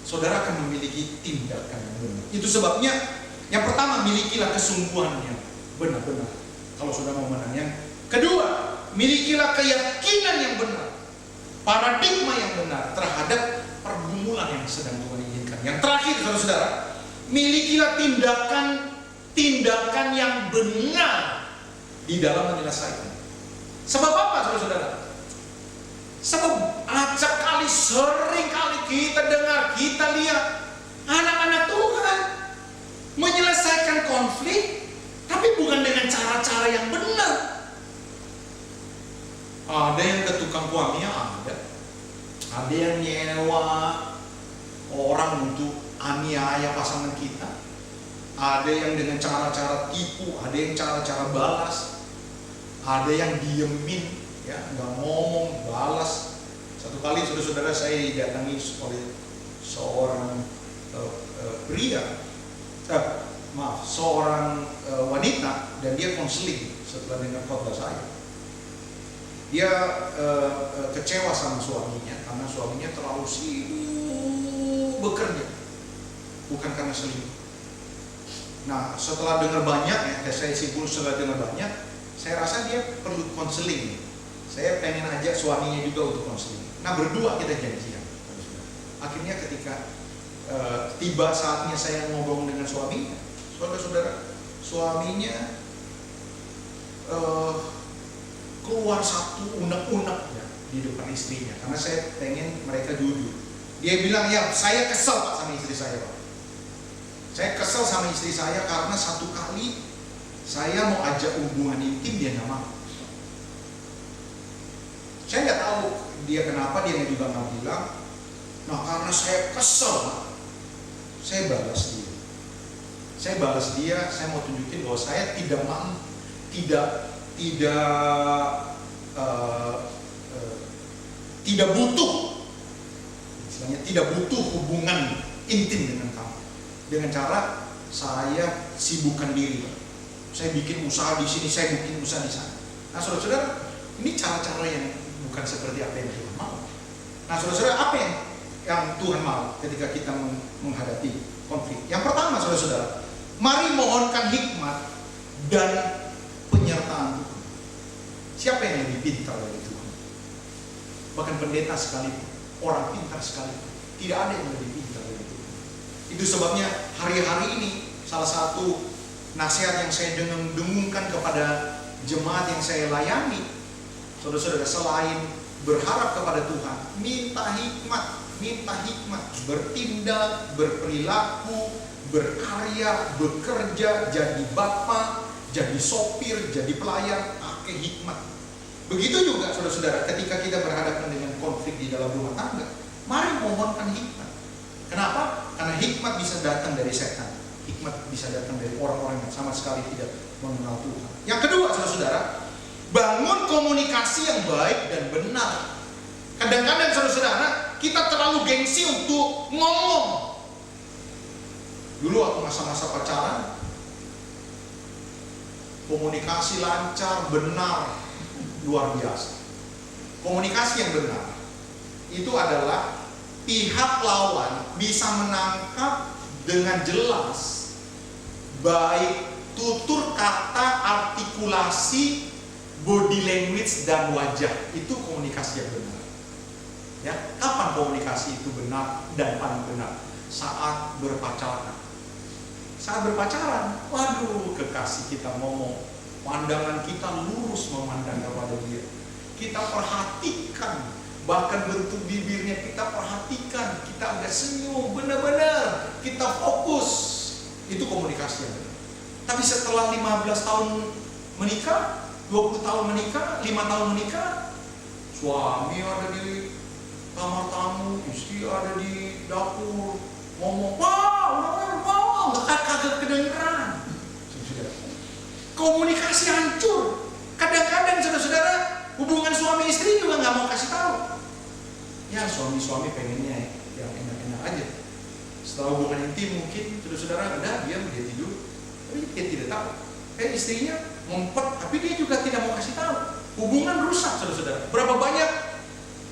Saudara akan memiliki tindakan yang benar. Itu sebabnya yang pertama, milikilah kesungguhan yang benar-benar. Kalau saudara mau menang. Yang kedua, milikilah keyakinan yang benar, paradigma yang benar terhadap pergumulan yang sedang Tuhan inginkan. Yang terakhir, saudara-saudara, milikilah tindakan yang benar di dalam menyelesaikan. Sebab apa, saudara-saudara? Sebab acap kali, sering kali kita dengar, kita lihat anak-anak Tuhan menyelesaikan konflik, tapi bukan dengan cara-cara yang benar. Ada yang ke tukang kuamia, ada yang nyewa orang untuk aniaya pasangan kita, ada yang dengan cara-cara tipu, ada yang cara-cara balas, ada yang diemin, ya, nggak ngomong, balas. Satu kali, saudara-saudara, saya didatangi oleh seorang seorang wanita, dan dia konseling setelah dengar khotbah saya. Dia kecewa sama suaminya karena suaminya terlalu sibuk bekerja, bukan karena selingkuh. Nah, setelah dengar banyak, saya simpul setelah dengar banyak, saya rasa dia perlu konseling. Saya pengen ajak suaminya juga untuk konseling. Nah, berdua kita janjian. Akhirnya ketika tiba saatnya saya ngobrol dengan suaminya, saudara-saudara, suaminya keluar satu unek-unek ya, di depan istrinya, karena saya pengen mereka jujur. Dia bilang, ya saya kesel Pak sama istri saya Pak. Saya kesel sama istri saya karena satu kali saya mau ajak hubungan intim, dia nggak mau. Saya nggak tahu dia kenapa, dia juga nggak bilang. Nah, karena saya kesel, saya balas dia. Saya mau tunjukin bahwa saya tidak mau, tidak butuh, istilahnya tidak butuh hubungan intim dengan kamu. Dengan cara saya sibukkan diri, saya bikin usaha di sini, saya bikin usaha di sana. Nah, saudara-saudara, ini cara-cara yang bukan seperti apa yang Tuhan mau. Nah, saudara-saudara, apa yang Tuhan mau ketika kita menghadapi konflik? Yang pertama, saudara-saudara, mari mohonkan hikmat dan penyertaan Tuhan. Siapa yang lebih pintar dari Tuhan? Bahkan pendeta sekalipun, orang pintar sekalipun, tidak ada yang lebih pintar dari Tuhan. Itu sebabnya hari-hari ini salah satu nasihat yang saya dengungkan kepada jemaat yang saya layani, saudara-saudara, selain berharap kepada Tuhan, minta hikmat, bertindak, berperilaku, berkarya, bekerja, jadi bapak, jadi sopir, jadi pelayan, pakai hikmat. Begitu juga saudara-saudara, ketika kita berhadapan dengan konflik di dalam rumah tangga, mari mohonkan hikmat. Kenapa? Karena hikmat bisa datang dari setan. Hikmat bisa datang dari orang-orang yang sama sekali tidak mengenal Tuhan. Yang kedua, saudara-saudara, bangun komunikasi yang baik dan benar. Kadang-kadang saudara-saudara, kita terlalu gengsi untuk ngomong. Dulu waktu masa-masa pacaran, komunikasi lancar, benar, luar biasa. Komunikasi yang benar itu adalah pihak lawan bisa menangkap dengan jelas, baik tutur kata, artikulasi, body language, dan wajah. Itu komunikasi yang benar. Ya, kapan komunikasi itu benar dan paling benar? Saat berpacaran. Saat berpacaran, waduh, kekasih kita ngomong, pandangan kita lurus memandang kepada dia. Kita perhatikan, bahkan bentuk bibirnya kita perhatikan, kita agak senyum, benar-benar kita fokus. Itu komunikasi yang benar. Tapi setelah 15 tahun menikah, 20 tahun menikah, 5 tahun menikah, suami ada di kamar tamu, istri ada di dapur, ngomong, wow, kagak kedengeran. Komunikasi hancur. Kadang-kadang saudara-saudara, hubungan suami istri juga nggak mau kasih tahu. Ya, suami-suami pengennya yang enak-enak aja. Setelah hubungan intim mungkin saudara-saudara udah diam, dia tidur, tapi dia tidak tahu. Istrinya ngumpet, tapi dia juga tidak mau kasih tahu. Hubungan rusak, saudara-saudara. Berapa banyak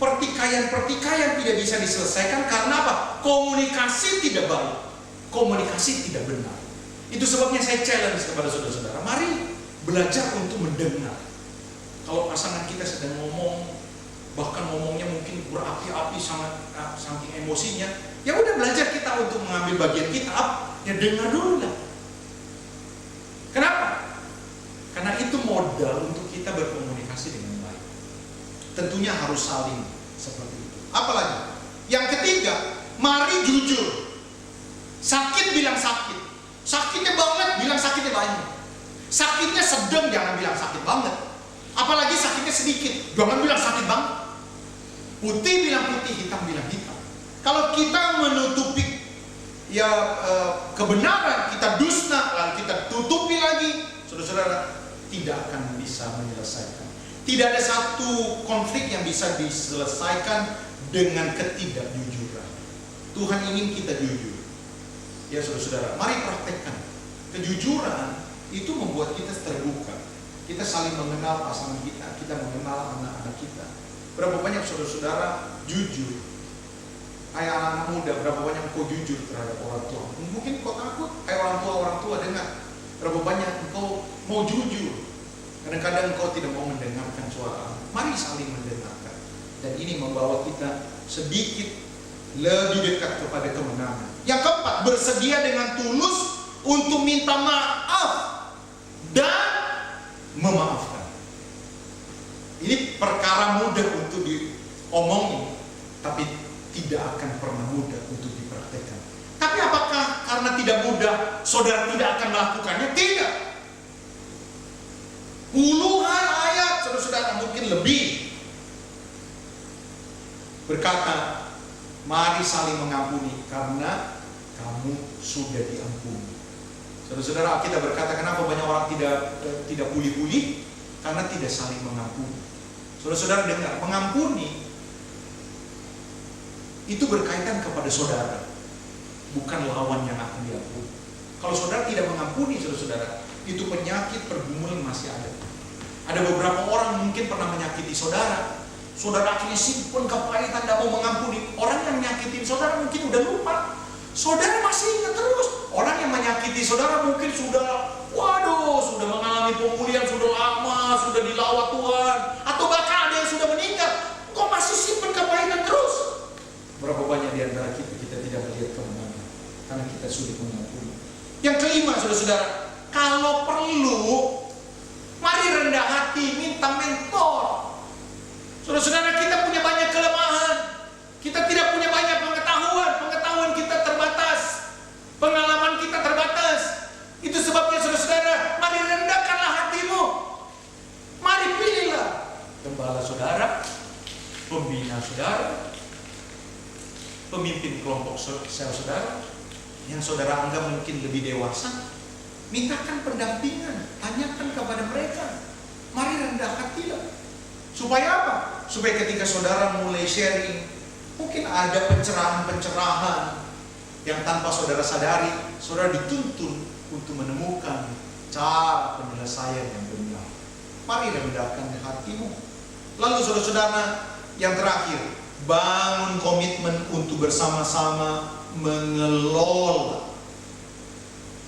pertikaian tidak bisa diselesaikan karena apa? Komunikasi tidak baik, komunikasi tidak benar. Itu sebabnya saya challenge kepada saudara-saudara, mari belajar untuk mendengar. Kalau pasangan kita sedang ngomong, bahkan ngomongnya mungkin berapi-api, saking emosinya, ya udah belajar kita untuk mengambil bagian kita, ya dengar dulu lah. Kenapa? Karena itu modal untuk kita berkomunikasi dengan baik. Tentunya harus saling seperti itu. Apalagi? Yang ketiga, mari jujur. Sakit bilang sakit. Sakitnya banget, bilang sakitnya banyak. Sakitnya sedang, jangan bilang sakit banget. Apalagi sakitnya sedikit, jangan bilang sakit banget. Putih bilang putih, hitam bilang hitam. Kalau kita menutupi kebenaran, kita dusta, lalu kita tutupi lagi, saudara-saudara, tidak akan bisa menyelesaikan. Tidak ada satu konflik yang bisa diselesaikan dengan ketidakjujuran. Tuhan ingin kita jujur. Ya saudara-saudara, mari praktekkan. Kejujuran itu membuat kita terbuka. Kita saling mengenal pasangan kita, kita mengenal anak-anak kita. Berapa banyak saudara-saudara jujur? Kayak anak-anak muda, berapa banyak engkau jujur terhadap orang tua? Mungkin kau takut, kayak orang tua dengar. Berapa banyak engkau mau jujur? Kadang-kadang engkau tidak mau mendengarkan suara. Mari saling mendengarkan. Dan ini membawa kita sedikit lebih dekat kepada kemenangan. Yang keempat, bersedia dengan tulus untuk minta maaf dan memaafkan. Ini perkara mudah untuk diomongin, tapi tidak akan pernah mudah untuk dipraktekkan. Tapi apakah karena tidak mudah, saudara tidak akan melakukannya? Tidak. Puluhan ayat, saudara-saudara, mungkin lebih, berkata, mari saling mengampuni karena kamu sudah diampuni. Saudara-saudara, kita berkata, kenapa banyak orang tidak pulih-pulih? Karena tidak saling mengampuni. Saudara-saudara dengar, mengampuni itu berkaitan kepada saudara, bukan lawan yang akan diampuni. Kalau saudara tidak mengampuni, saudara-saudara, itu penyakit pergumulan masih ada. Ada beberapa orang mungkin pernah menyakiti saudara. Saudara akhirnya simpen kepahitan, tidak mau mengampuni. Orang yang menyakitin saudara mungkin udah lupa, saudara masih ingat terus. Orang yang menyakiti saudara mungkin sudah mengalami pemulihan, sudah lama, sudah dilawat Tuhan, atau bahkan ada yang sudah meninggal. Kok masih simpen kepahitan terus? Berapa banyak di antara kita tidak melihat kemenangan karena kita sulit mengampuni. Yang kelima, saudara-saudara, kalau perlu, mari rendah hati, minta mentor. Saudara-saudara, kita punya banyak kelemahan. Kita tidak punya banyak pengetahuan kita terbatas. Pengalaman kita terbatas. Itu sebabnya saudara-saudara, mari rendahkanlah hatimu. Mari pilihlah tempat memimpin kelompok saudara yang saudara anggap mungkin lebih dewasa, mintakan pendampingan, tanyakan kepada mereka. Mari rendah hatilah. Supaya apa? Supaya ketika saudara mulai sharing, mungkin ada pencerahan-pencerahan yang tanpa saudara sadari, saudara dituntun untuk menemukan cara penyelesaian yang benar. Mari rendahkan hatimu. Lalu saudara-saudara, yang terakhir, bangun komitmen untuk bersama-sama mengelola.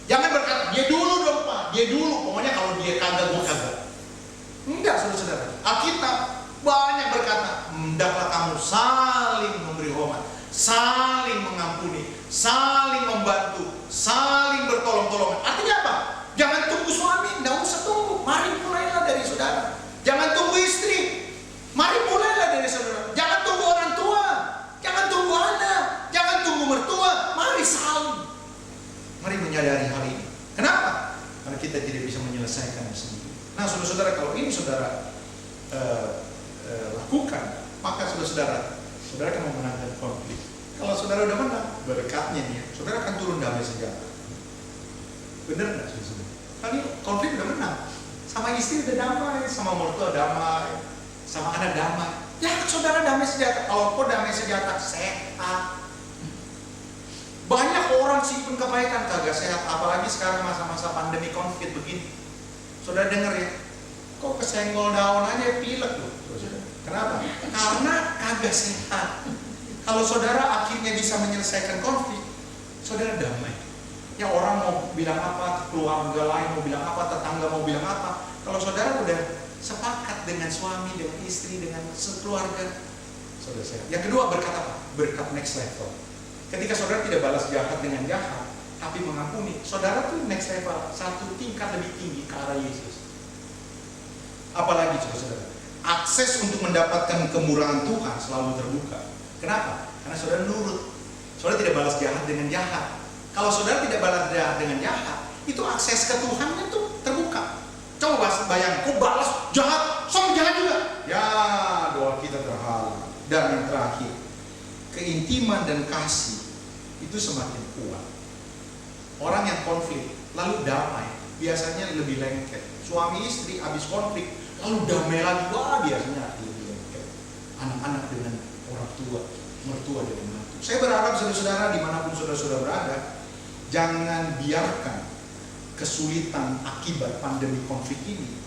Jangan berkata, dia dulu dong Pak, dia dulu, pokoknya kalau dia kagak, gue kagak. Enggak, saudara-saudara. Alkitab banyak berkata, hendaklah kamu saling memberi hormat, saling mengampuni, saling membantu, saling bertolong-tolongan. Artinya apa? Jangan tunggu suami, enggak usah tunggu. Mari mulailah dari saudara. Jangan tunggu istri, mari mulailah dari saudara. Jangan tunggu orang tua, jangan tunggu anak, jangan tunggu mertua. Mari saling. Mari menyadari hal ini. Kenapa? Karena kita tidak bisa menyelesaikannya sendiri. Nah, saudara-saudara, kalau ini saudara lakukan, maka saudara akan memenangkan konflik. Kalau saudara udah menang, berkatnya nih, saudara akan turun damai sejahtera. Benar nggak, saudara? Kali konflik udah menang, sama istri udah damai, sama mertua damai, sama anak damai. Ya, saudara damai sejahtera. Kalau kau damai sejahtera, sehat. Banyak orang simpen kebaikan kagak sehat, apalagi sekarang masa-masa pandemi konflik begini. Saudara dengar ya, kok kesenggol daun aja pilek loh. Kenapa? Karena kagak sehat. Kalau saudara akhirnya bisa menyelesaikan konflik, saudara damai. Ya orang mau bilang apa, keluarga lain mau bilang apa, tetangga mau bilang apa. Kalau saudara udah sepakat dengan suami, dengan istri, dengan sekeluarga, saudara sehat. Yang kedua, berkat apa? Berkat next level. Ketika saudara tidak balas jahat dengan jahat, tapi mengampuni, saudara tuh next level, satu tingkat lebih tinggi ke arah Yesus. Apalagi saudara, akses untuk mendapatkan kemurahan Tuhan selalu terbuka. Kenapa? Karena saudara nurut. Saudara tidak balas jahat dengan jahat. Kalau saudara tidak balas jahat dengan jahat, itu akses ke Tuhannya tuh terbuka. Coba bayang, kok balas jahat, sama jahat juga. Ya, doa kita terhalang. Dan yang terakhir, keintiman dan kasih itu semakin kuat. Orang yang konflik lalu damai biasanya lebih lengket. Suami istri habis konflik lalu damai lagi, wah biasanya lebih lengket. Anak-anak dengan orang tua, mertua dengan mantu. Saya berharap saudara-saudara dimanapun saudara-saudara berada, jangan biarkan kesulitan akibat pandemi konflik ini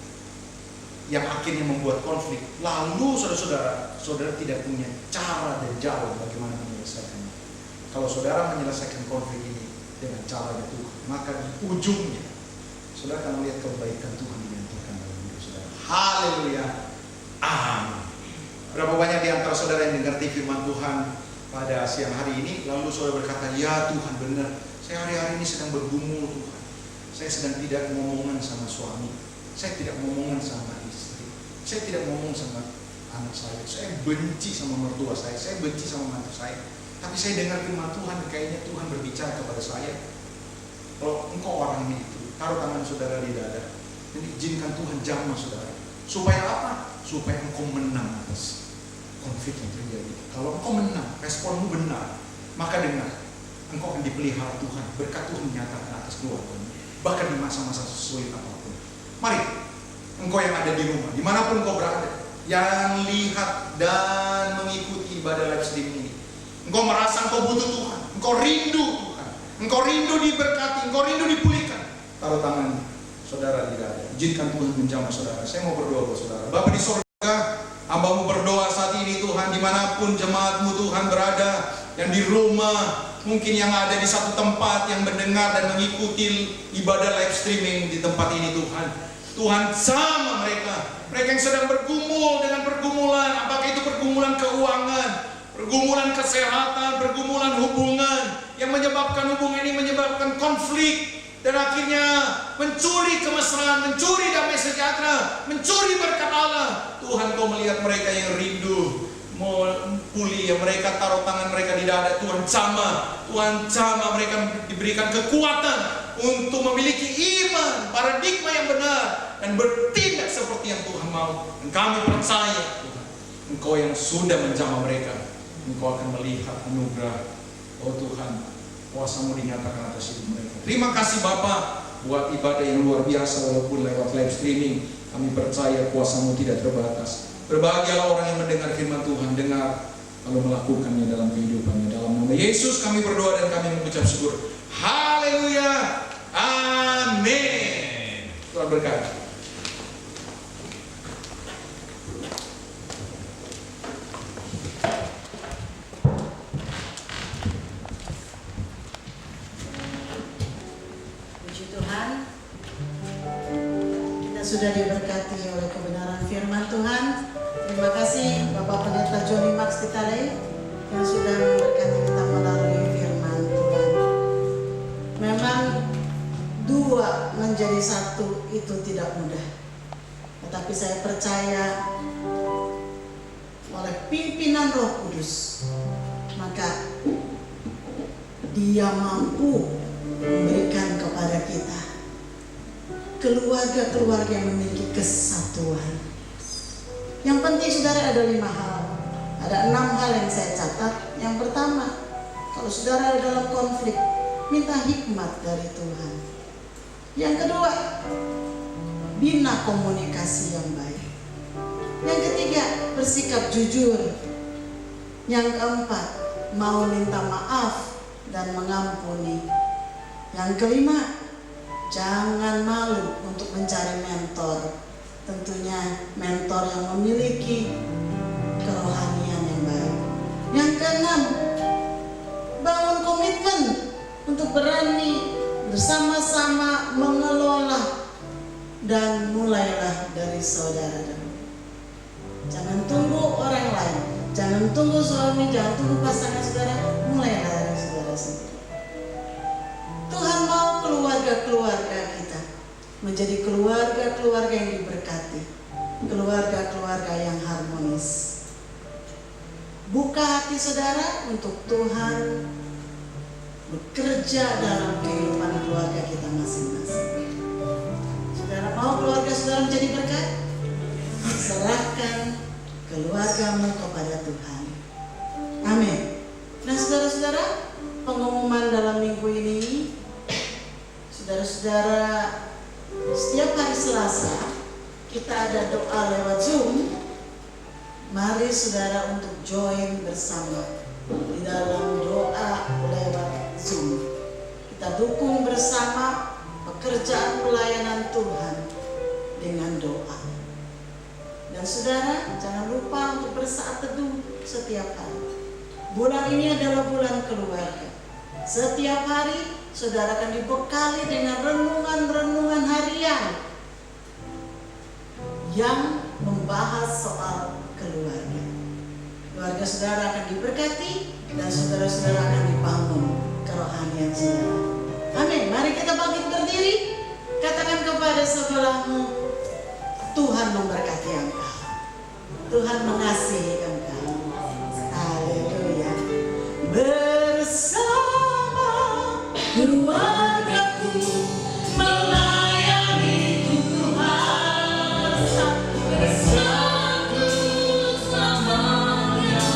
yang akhirnya membuat konflik, lalu saudara tidak punya cara dan jalan bagaimana menyelesaikannya. Kalau saudara menyelesaikan konflik ini dengan cara Tuhan, maka di ujungnya saudara akan melihat kebaikan Tuhan dinyatakan dalam hidup saudara. Haleluya, amin. Berapa banyak di antara saudara yang mengerti firman Tuhan pada siang hari ini, lalu saudara berkata, ya Tuhan benar, saya hari-hari ini sedang bergumul Tuhan, saya sedang tidak ngomongan sama suami, saya tidak ngomongan sama istri, saya tidak ngomong sama anak saya benci sama mertua saya benci sama mantu saya. Tapi saya dengar firman Tuhan, kayaknya Tuhan berbicara kepada saya. Kalau engkau orang ini itu, taruh tangan saudara di dada dan izinkan Tuhan jamah saudara. Supaya apa? Supaya engkau menang atas konflik yang terjadi. Kalau engkau menang, responmu benar, maka dengar, engkau akan dipelihara Tuhan, berkat Tuhan menyatakan atas keluargamu, bahkan di masa-masa sulit apapun. Mari, engkau yang ada di rumah, dimanapun engkau berada, yang lihat dan mengikuti ibadah live stream ini, engkau merasa engkau butuh Tuhan, engkau rindu Tuhan, engkau rindu diberkati, engkau rindu dipulihkan, taruh tangan saudara di dada, izinkan Tuhan menjamah saudara. Saya mau berdoa buat saudara. Bapa di sorga, hambamu berdoa saat ini Tuhan, dimanapun jemaatmu Tuhan berada, yang di rumah, mungkin yang ada di satu tempat yang mendengar dan mengikuti ibadah live streaming di tempat ini Tuhan. Tuhan sama mereka yang sedang bergumul dengan pergumulan, apakah itu pergumulan keuangan, pergumulan kesehatan, pergumulan hubungan, yang menyebabkan hubungan ini menyebabkan konflik, dan akhirnya mencuri kemesraan, mencuri damai sejahtera, mencuri berkat Allah. Tuhan kau melihat mereka yang rindu mau pulih, yang mereka taruh tangan mereka di dada, Tuhan jamah mereka diberikan kekuatan untuk memiliki iman, paradigma yang benar, dan bertindak seperti yang Tuhan mau. Dan kami percaya Tuhan, Engkau yang sudah menjamah mereka, Engkau akan melihat anugerah Oh Tuhan, kuasa-Mu dinyatakan atas hidup mereka. Terima kasih Bapa. Buat ibadah yang luar biasa walaupun lewat live streaming, kami percaya kuasa-Mu tidak terbatas. Berbahagialah orang yang mendengar firman Tuhan, dengar lalu melakukannya dalam kehidupannya. Dalam nama Yesus kami berdoa dan kami mengucap syukur. Haleluya. Amin. Tuhan berkati. Sudah diberkati oleh kebenaran firman Tuhan. Terima kasih Bapak Pendeta Johnny Max Titale yang sudah memberkati kita melalui firman Tuhan. Memang dua menjadi satu itu tidak mudah, tetapi saya percaya oleh pimpinan Roh Kudus maka Dia mampu memberikan kepada kita keluarga-keluarga yang memiliki kesatuan. Yang penting saudara ada 5 hal. Ada 6 hal yang saya catat. Yang pertama, kalau saudara dalam konflik, minta hikmat dari Tuhan. Yang kedua, bina komunikasi yang baik. Yang ketiga, bersikap jujur. Yang keempat, mau minta maaf dan mengampuni. Yang kelima, jangan malu untuk mencari mentor. Tentunya mentor yang memiliki kerohanian yang baik. Yang keenam, bangun komitmen untuk berani bersama-sama mengelola dan mulailah dari saudara dahulu. Jangan tunggu orang lain, jangan tunggu suami, jangan tunggu pasangan saudara, mulailah dari saudara sendiri. Tuhan mau keluarga-keluarga kita menjadi keluarga-keluarga yang diberkati, keluarga-keluarga yang harmonis. Buka hati saudara untuk Tuhan bekerja dalam kehidupan keluarga kita masing-masing. Saudara mau keluarga saudara menjadi berkat? Serahkan keluargamu kepada Tuhan. Amin. Nah saudara-saudara, pengumuman dalam minggu ini, saudara-saudara, setiap hari Selasa kita ada doa lewat Zoom. Mari saudara untuk join bersama di dalam doa lewat Zoom. Kita dukung bersama pekerjaan pelayanan Tuhan dengan doa. Dan saudara, jangan lupa untuk bersaat teduh setiap hari. Bulan ini adalah bulan keluarga. Setiap hari saudara akan dibekali dengan renungan-renungan harian yang membahas soal keluarga. Keluarga saudara akan diberkati dan saudara-saudara akan dibangun kerohanian saudara. Amin. Mari kita bangkit berdiri. Katakan kepada sebelahmu, Tuhan memberkati engkau. Tuhan mengasihi engkau. Haleluya. Bersama keluargaku melayani Tuhan, bersatu selamanya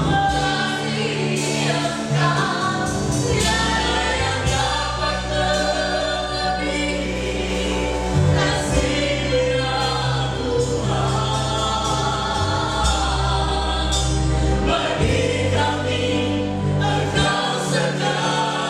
mengasihi engkau, tiada yang dapat melebihi kasih-Nya Tuhan. Bagi kami Engkau segala.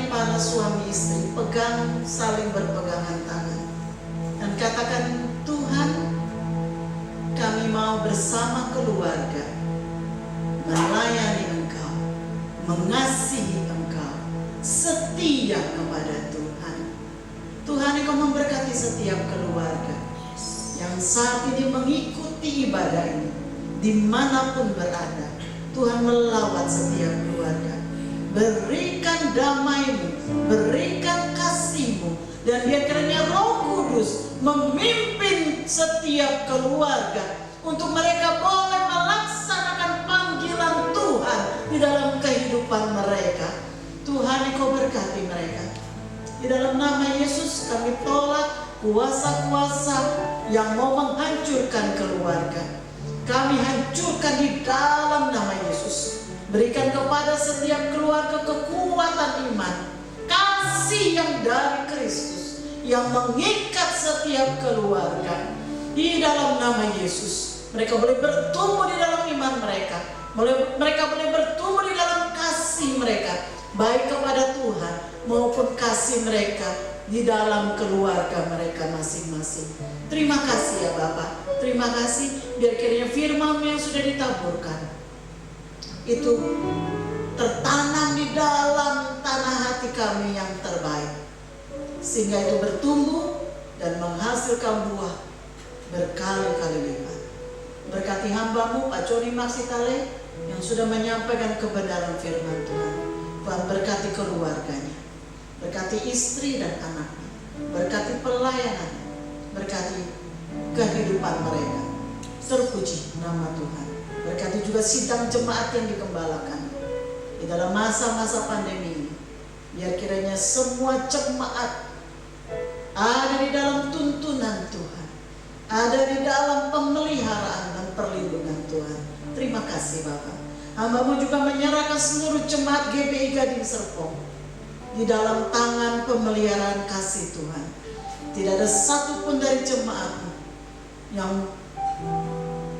para suami istri saling berpegangan tangan dan katakan, Tuhan, kami mau bersama keluarga melayani Engkau, mengasihi Engkau, setia kepada Tuhan. Tuhan, Engkau memberkati setiap keluarga yang saat ini mengikuti ibadah ini, dimanapun berada. Tuhan, melawat setiap keluarga, berikan damai-Mu, berikan kasih-Mu, dan biar kiranya Roh Kudus memimpin setiap keluarga untuk mereka boleh melaksanakan panggilan Tuhan di dalam kehidupan mereka. Tuhan, Engkau berkati mereka. Di dalam nama Yesus kami tolak kuasa-kuasa yang mau menghancurkan keluarga. Kami hancurkan di dalam nama Yesus. Berikan kepada setiap keluarga kekuatan iman, kasih yang dari Kristus yang mengikat setiap keluarga. Di dalam nama Yesus, mereka boleh bertumbuh di dalam iman mereka. Mereka boleh bertumbuh di dalam kasih mereka, baik kepada Tuhan maupun kasih mereka di dalam keluarga mereka masing-masing. Terima kasih ya Bapak. Terima kasih biar kiranya firman-Mu yang sudah ditaburkan itu tertanam di dalam tanah hati kami yang terbaik, sehingga itu bertumbuh dan menghasilkan buah berkali-kali lipat. Berkati hamba-Mu Pak Joni Maksitale yang sudah menyampaikan kebenaran firman Tuhan. Tuhan, berkati keluarganya, berkati istri dan anaknya, berkati pelayanannya, berkati kehidupan mereka. Terpuji nama Tuhan. Berkati juga sidang jemaat yang dikembalakan di dalam masa-masa pandemi ini. Biar kiranya semua jemaat ada di dalam tuntunan Tuhan, ada di dalam pemeliharaan dan perlindungan Tuhan. Terima kasih Bapak. Hamba-Mu juga menyerahkan seluruh jemaat GBI Gading Serpong di dalam tangan pemeliharaan kasih Tuhan. Tidak ada satupun dari jemaat-Mu yang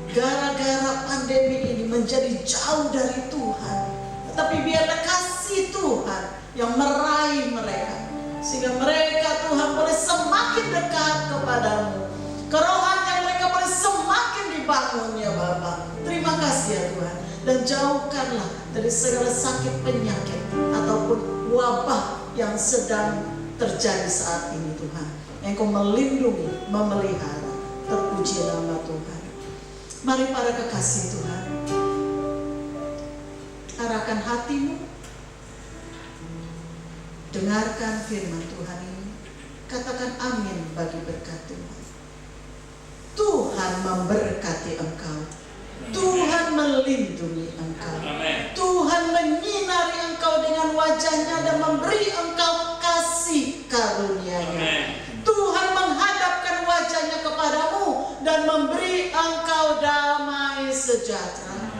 gara-gara pandemi ini menjadi jauh dari Tuhan. Tetapi biarlah kasih Tuhan yang meraih mereka, sehingga mereka Tuhan boleh semakin dekat kepadamu. Kerohanian mereka boleh semakin dibangun ya Bapa. Terima kasih ya Tuhan. Dan jauhkanlah dari segala sakit penyakit ataupun wabah yang sedang terjadi saat ini Tuhan. Engkau melindungi, memelihara. Terpuji nama Tuhan. Mari para kekasih Tuhan, arahkan hatimu, dengarkan firman Tuhan ini, katakan amin bagi berkat Tuhan. Tuhan memberkati engkau, Tuhan melindungi engkau, Tuhan menyinari engkau dengan wajahnya dan memberi engkau kasih karunia-Nya. Tuhan menghadapkan wajahnya kepadamu dan memberi engkau damai sejahtera.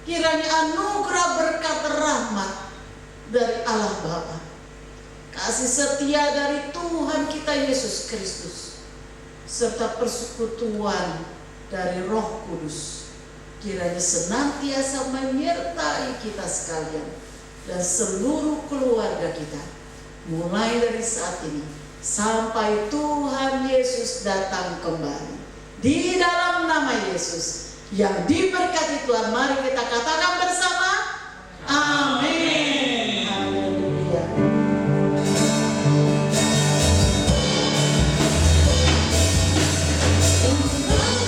Kiranya anugerah berkat rahmat dari Allah Bapa, kasih setia dari Tuhan kita Yesus Kristus, serta persekutuan dari Roh Kudus kiranya senantiasa menyertai kita sekalian dan seluruh keluarga kita, mulai dari saat ini sampai Tuhan Yesus datang kembali. Di dalam nama Yesus yang diberkati Tuhan, mari kita katakan bersama, amin. Haleluya. Yang sehat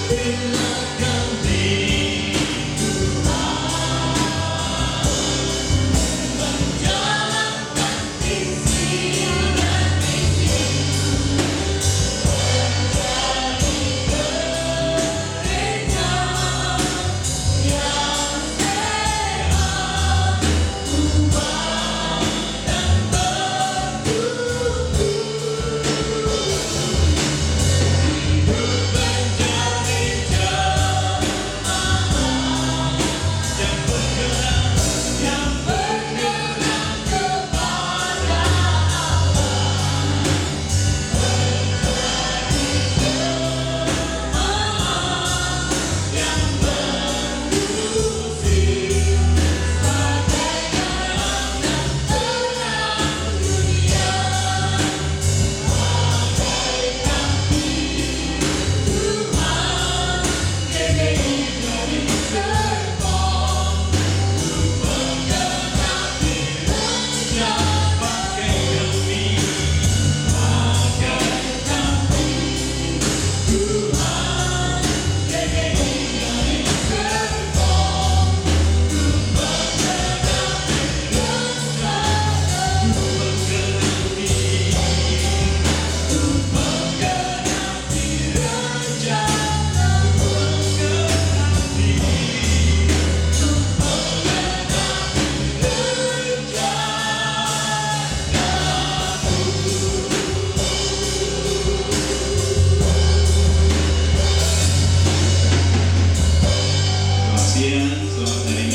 Sebastian, selamat hari